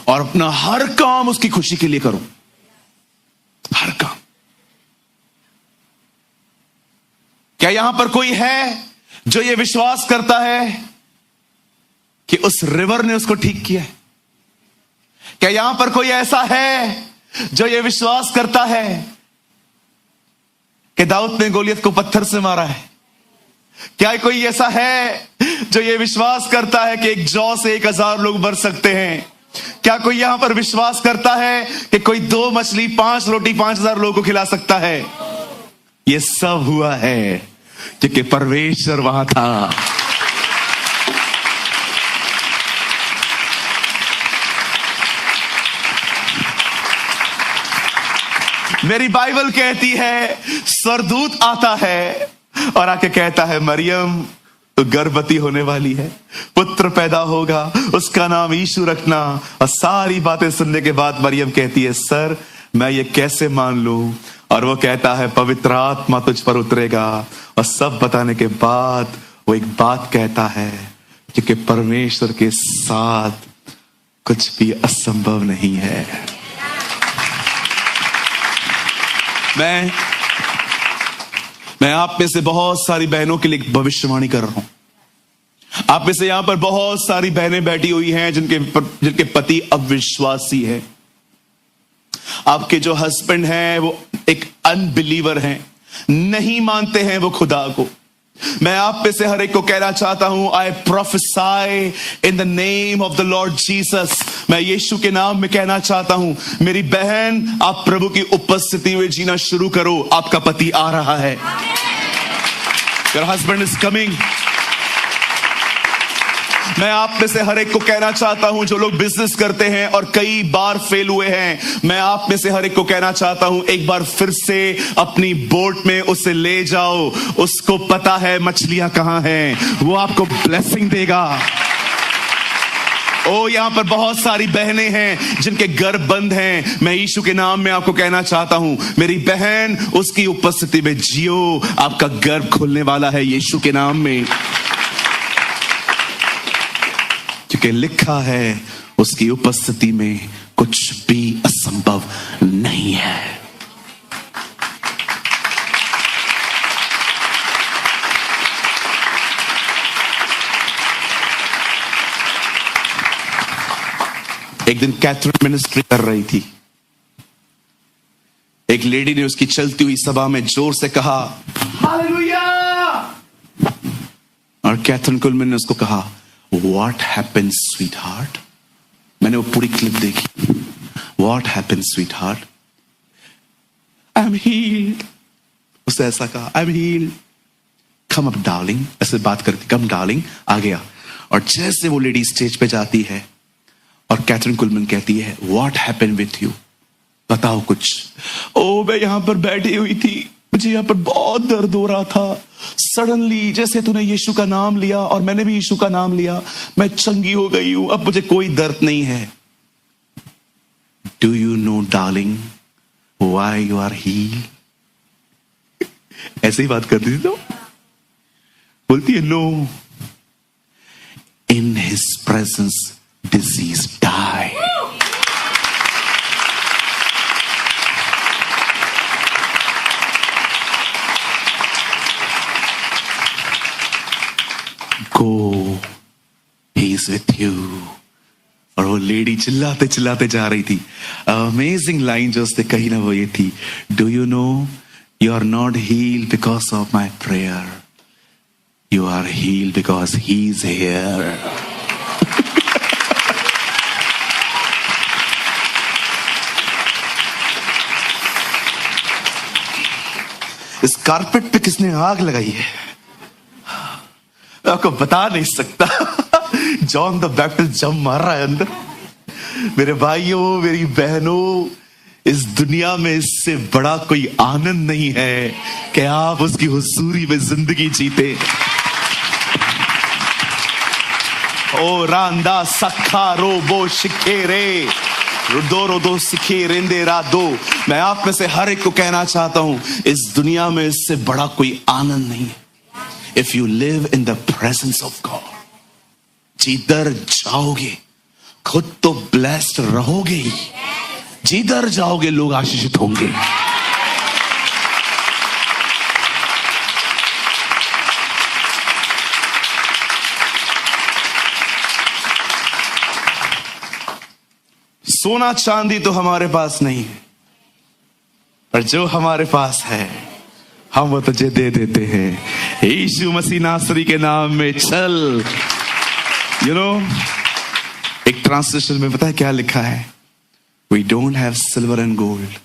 और अपना हर काम उसकी खुशी के लिए करो। हर काम। क्या यहां पर कोई है जो ये विश्वास करता है कि उस रिवर ने उसको ठीक किया है? क्या यहां पर कोई ऐसा है जो ये विश्वास करता है कि दाऊद ने गोलियत को पत्थर से मारा है? क्या कोई ऐसा है जो ये विश्वास करता है कि एक जौ से 1000 लोग मर सकते हैं? क्या कोई यहां पर विश्वास करता है कि कोई 2 मछली 5 रोटी 5000 लोगों को खिला सकता है? ये सब हुआ है क्योंकि परमेश्वर वहां था। मेरी बाइबल कहती है, स्वर्गदूत आता है और आके कहता है, मरियम तो गर्भवती होने वाली है, पुत्र पैदा होगा, उसका नाम यीशु रखना। और सारी बातें सुनने के बाद मरियम कहती है, सर मैं ये कैसे मान लूं? और वो कहता है, पवित्र आत्मा तुझ पर उतरेगा। और सब बताने के बाद वो एक बात कहता है, क्योंकि परमेश्वर के साथ कुछ भी असंभव नहीं है। मैं आप में से बहुत सारी बहनों के लिए भविष्यवाणी कर रहा हूं। आप में से यहां पर बहुत सारी बहनें बैठी हुई हैं जिनके पति अविश्वासी है। आपके जो हस्बैंड हैं वो एक अनबिलीवर हैं, नहीं मानते हैं वो खुदा को। मैं आप में से हर एक को कहना चाहता हूं, I prophesy in the name of the Lord Jesus. मैं यीशु के नाम में कहना चाहता हूं, मेरी बहन, आप प्रभु की उपस्थिति में जीना शुरू करो। आपका पति आ रहा है। Your husband is coming. मैं आप में से हर एक को कहना चाहता हूं जो लोग बिजनेस करते हैं और कई बार फेल हुए हैं, मैं आप में से हर एक को कहना चाहता हूं, एक बार फिर से अपनी बोट में उसे ले जाओ। उसको पता है मछलियां कहां हैं, वो आपको ब्लेसिंग देगा। ओ, यहां पर बहुत सारी बहनें हैं जिनके गर्भ बंद हैं। मैं यीशु के नाम में आपको कहना चाहता हूं, मेरी बहन, उसकी उपस्थिति में जियो। आपका गर्भ खुलने वाला है यीशु के नाम में, क्योंकि लिखा है उसकी उपस्थिति में कुछ भी असंभव नहीं है। एक दिन कैथरीन मिनिस्ट्री कर रही थी। एक लेडी ने उसकी चलती हुई सभा में जोर से कहा, हालेलुया। और कैथरीन कुलमैन ने उसको कहा, What happened, sweetheart? मैंने वो पूरी क्लिप देखी। What happened, sweetheart? I'm healed. उसने ऐसा कहा, I'm healed. Come up darling, ऐसे बात करती, कम डार्लिंग, आ गया। और जैसे वो लेडी स्टेज पे जाती है और कैथरीन कुलमैन कहती है, व्हाट हैपेंड विथ यू, बताओ कुछ। ओ मैं यहां पर बैठी हुई थी, मुझे यहां पर बहुत दर्द हो रहा था, सडनली जैसे तूने यीशु का नाम लिया और मैंने भी यीशु का नाम लिया, मैं चंगी हो गई हूं, अब मुझे कोई दर्द नहीं है। Do you know darling why you are healed? ऐसे ही बात करती थी तो बोलती है, no, in his presence disease die. Go, he is with you. और वो लेडी चिल्लाते चिल्लाते जा रही थी। अमेजिंग लाइन जो उसने कही ना, वो ये थी, do you know you are not healed because of my prayer, you are healed because he is here. इस कारपेट पे किसने आग लगाई है मैं आपको बता नहीं सकता। जॉन द बैप्टिस्ट जंप मार रहा है अंदर। मेरे भाइयों, मेरी बहनों, इस दुनिया में इससे बड़ा कोई आनंद नहीं है कि आप उसकी हुजूरी में जिंदगी जीते। ओ रांदा सखा रोबो शिखेरे रुदो रोदो सिखे रेंदे रादो। मैं आप में से हर एक को कहना चाहता हूं, इस दुनिया में इससे बड़ा कोई आनंद नहीं है। If you live in the presence of God, जिधर जाओगे खुद तो ब्लेस्ड रहोगे ही, जिधर जाओगे लोग आशीषित होंगे। सोना चांदी तो हमारे पास नहीं है, पर जो हमारे पास है हम वो तुझे दे देते हैं। यीशु मसीह नासरी के नाम में चल। यू नो, एक ट्रांसलेशन में पता है क्या लिखा है? We don't have silver and gold,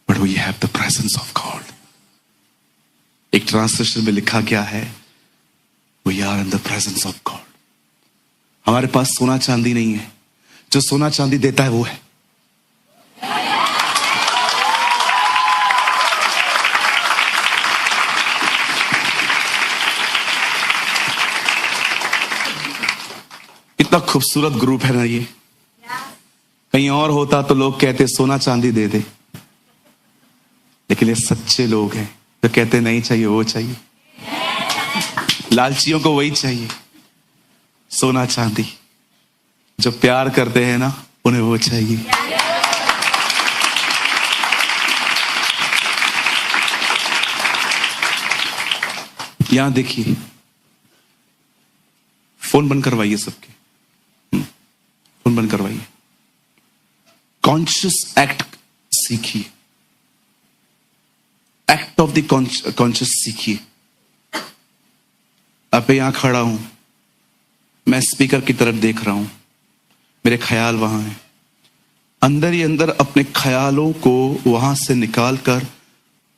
but we have the presence of God. एक ट्रांसलेशन में लिखा क्या है? We are in the presence of God. हमारे पास सोना चांदी नहीं है, जो सोना चांदी देता है वो है। इतना खूबसूरत ग्रुप है ना ये। कहीं और होता तो लोग कहते सोना चांदी दे दे, लेकिन ये सच्चे लोग हैं तो कहते नहीं चाहिए वो चाहिए। लालचियों को वही चाहिए, सोना चांदी। जो प्यार करते हैं ना, उन्हें वो चाहिए। यहां देखिए, फोन बंद करवाइए सबके, फोन बंद करवाइए। कॉन्शियस एक्ट सीखिए, एक्ट ऑफ द कॉन्शियस सीखिए। अब यहां खड़ा हूं, मैं स्पीकर की तरफ देख रहा हूं, मेरे ख्याल वहां हैं। अंदर ही अंदर अपने ख्यालों को वहां से निकाल कर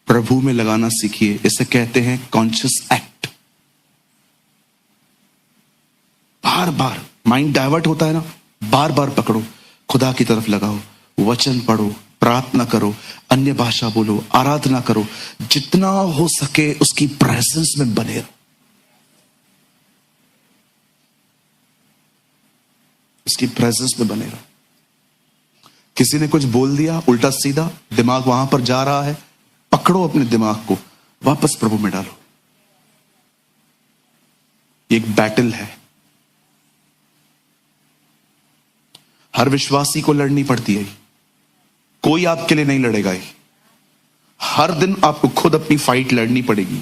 प्रभु में लगाना सीखिए। इसे कहते हैं कॉन्शियस एक्ट। बार बार माइंड डाइवर्ट होता है ना, बार बार पकड़ो, खुदा की तरफ लगाओ, वचन पढ़ो, प्रार्थना करो, अन्य भाषा बोलो, आराधना करो, जितना हो सके उसकी प्रेजेंस में बने रहो, उसकी प्रेजेंस में बने रहो। किसी ने कुछ बोल दिया उल्टा सीधा, दिमाग वहां पर जा रहा है, पकड़ो अपने दिमाग को, वापस प्रभु में डालो। एक बैटल है, हर विश्वासी को लड़नी पड़ती है। कोई आपके लिए नहीं लड़ेगा। हर दिन आपको खुद अपनी फाइट लड़नी पड़ेगी।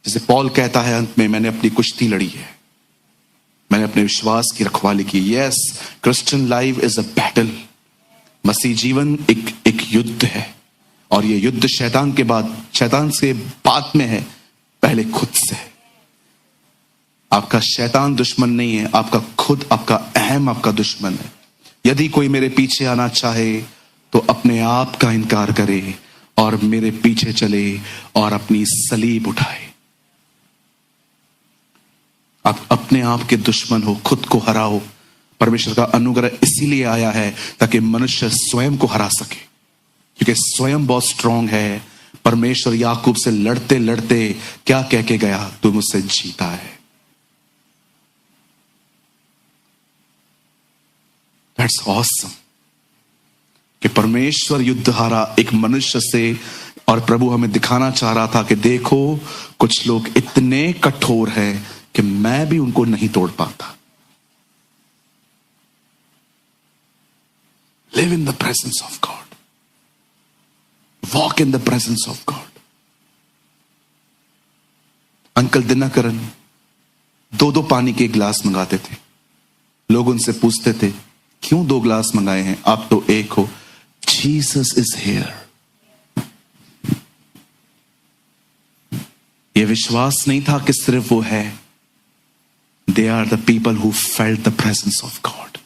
जैसे पॉल कहता है अंत में, मैंने अपनी कुश्ती लड़ी है, मैंने अपने विश्वास की रखवाली की। Yes, Christian life is a battle. मसीह जीवन एक युद्ध है, और ये युद्ध शैतान से बाद में है, पहले खुद से। आपका शैतान दुश्मन नहीं है, आपका खुद, आपका अहम आपका दुश्मन है। यदि कोई मेरे पीछे आना चाहे तो अपने आप का इनकार करे और मेरे पीछे चले और अपनी सलीब उठाए। आप अपने आप के दुश्मन हो, खुद को हराओ। परमेश्वर का अनुग्रह इसीलिए आया है ताकि मनुष्य स्वयं को हरा सके, क्योंकि स्वयं बहुत स्ट्रांग है। परमेश्वर याकूब से लड़ते लड़ते क्या कह के गया, तू मुझसे जीता है। दैट्स ऑसम कि परमेश्वर युद्ध हारा एक मनुष्य से, और प्रभु हमें दिखाना चाह रहा था कि देखो कुछ लोग इतने कठोर हैं कि मैं भी उनको नहीं तोड़ पाता। Live in the presence of God, walk in the presence of God. Uncle Dhinakaran 2-2 पानी के गिलास मंगाते थे। लोग उनसे पूछते थे क्यों 2 गिलास मंगाए हैं, आप तो एक हो। Jesus is here. यह विश्वास नहीं था कि सिर्फ वो है। They are the people who felt the presence of God.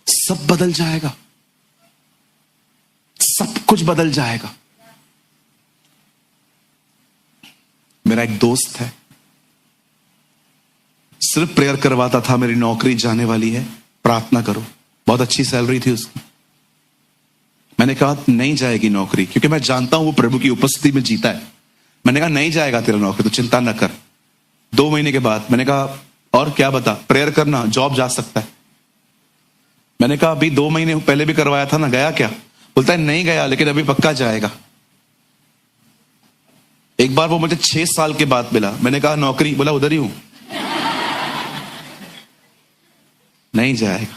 सब बदल जाएगा, सब कुछ बदल जाएगा। मेरा एक दोस्त है, सिर्फ प्रेयर करवाता था, मेरी नौकरी जाने वाली है, प्रार्थना करो। बहुत अच्छी सैलरी थी उसकी। मैंने कहा नहीं जाएगी नौकरी, क्योंकि मैं जानता हूं वो प्रभु की उपस्थिति में जीता है। मैंने कहा नहीं जाएगा तेरा नौकरी, तो चिंता न कर। 2 महीने के बाद मैंने कहा और क्या बता, प्रेयर करना, जॉब जा सकता है। मैंने कहा अभी 2 महीने पहले भी करवाया था ना, गया क्या? बोलता है नहीं गया, लेकिन अभी पक्का जाएगा। एक बार वो मुझे 6 साल के बाद मिला। मैंने कहा नौकरी, बोला उधर ही हूं। नहीं जाएगा।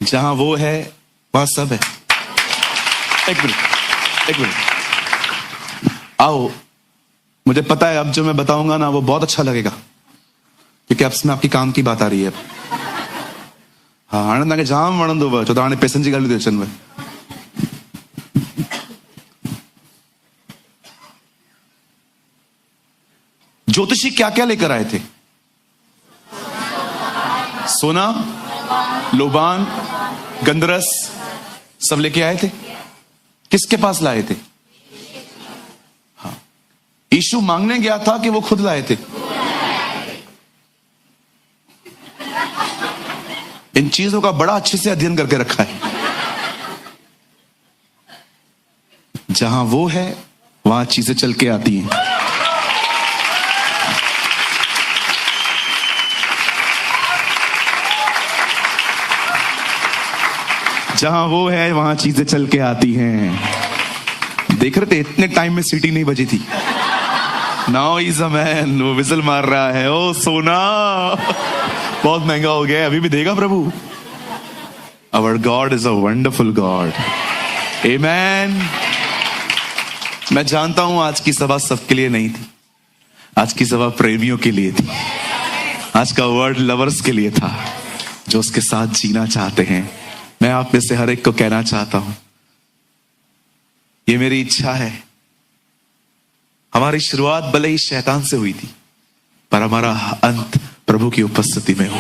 जहां वो है वहां सब है। एक मिनट आओ, मुझे पता है अब जो मैं बताऊंगा ना वो बहुत अच्छा लगेगा, क्योंकि अब इसमें आपकी काम की बात आ रही है। हाँ, आनंद आगे जाम वणंदो व जो ताने पैसन जी गाली दे चन व। ज्योतिषी क्या क्या लेकर आए थे? सोना, लोबान, गंधरस, सब लेके आए थे। किसके पास लाए थे? हाँ, यीशु मांगने गया था कि वो खुद लाए थे? इन चीजों का बड़ा अच्छे से अध्ययन करके रखा है। जहां वो है वहां चीजें चल के आती हैं। जहां वो है वहां चीजें चल के आती हैं। देख रहे थे इतने टाइम में सीटी नहीं बजी थी। नाउ इज अ मैन, वो विजल मार रहा है। ओ सोना बहुत महंगा हो गया है, अभी भी देगा प्रभु। Our God is a wonderful God. आमेन। मैं जानता हूं आज की सभा सबके लिए नहीं थी, आज की सभा प्रेमियों के लिए थी। आज का वर्ड लवर्स के लिए था, जो उसके साथ जीना चाहते हैं। मैं आप में से हर एक को कहना चाहता हूं, ये मेरी इच्छा है। हमारी शुरुआत भले ही शैतान से हुई थी, पर हमारा अंत प्रभु की उपस्थिति में हो।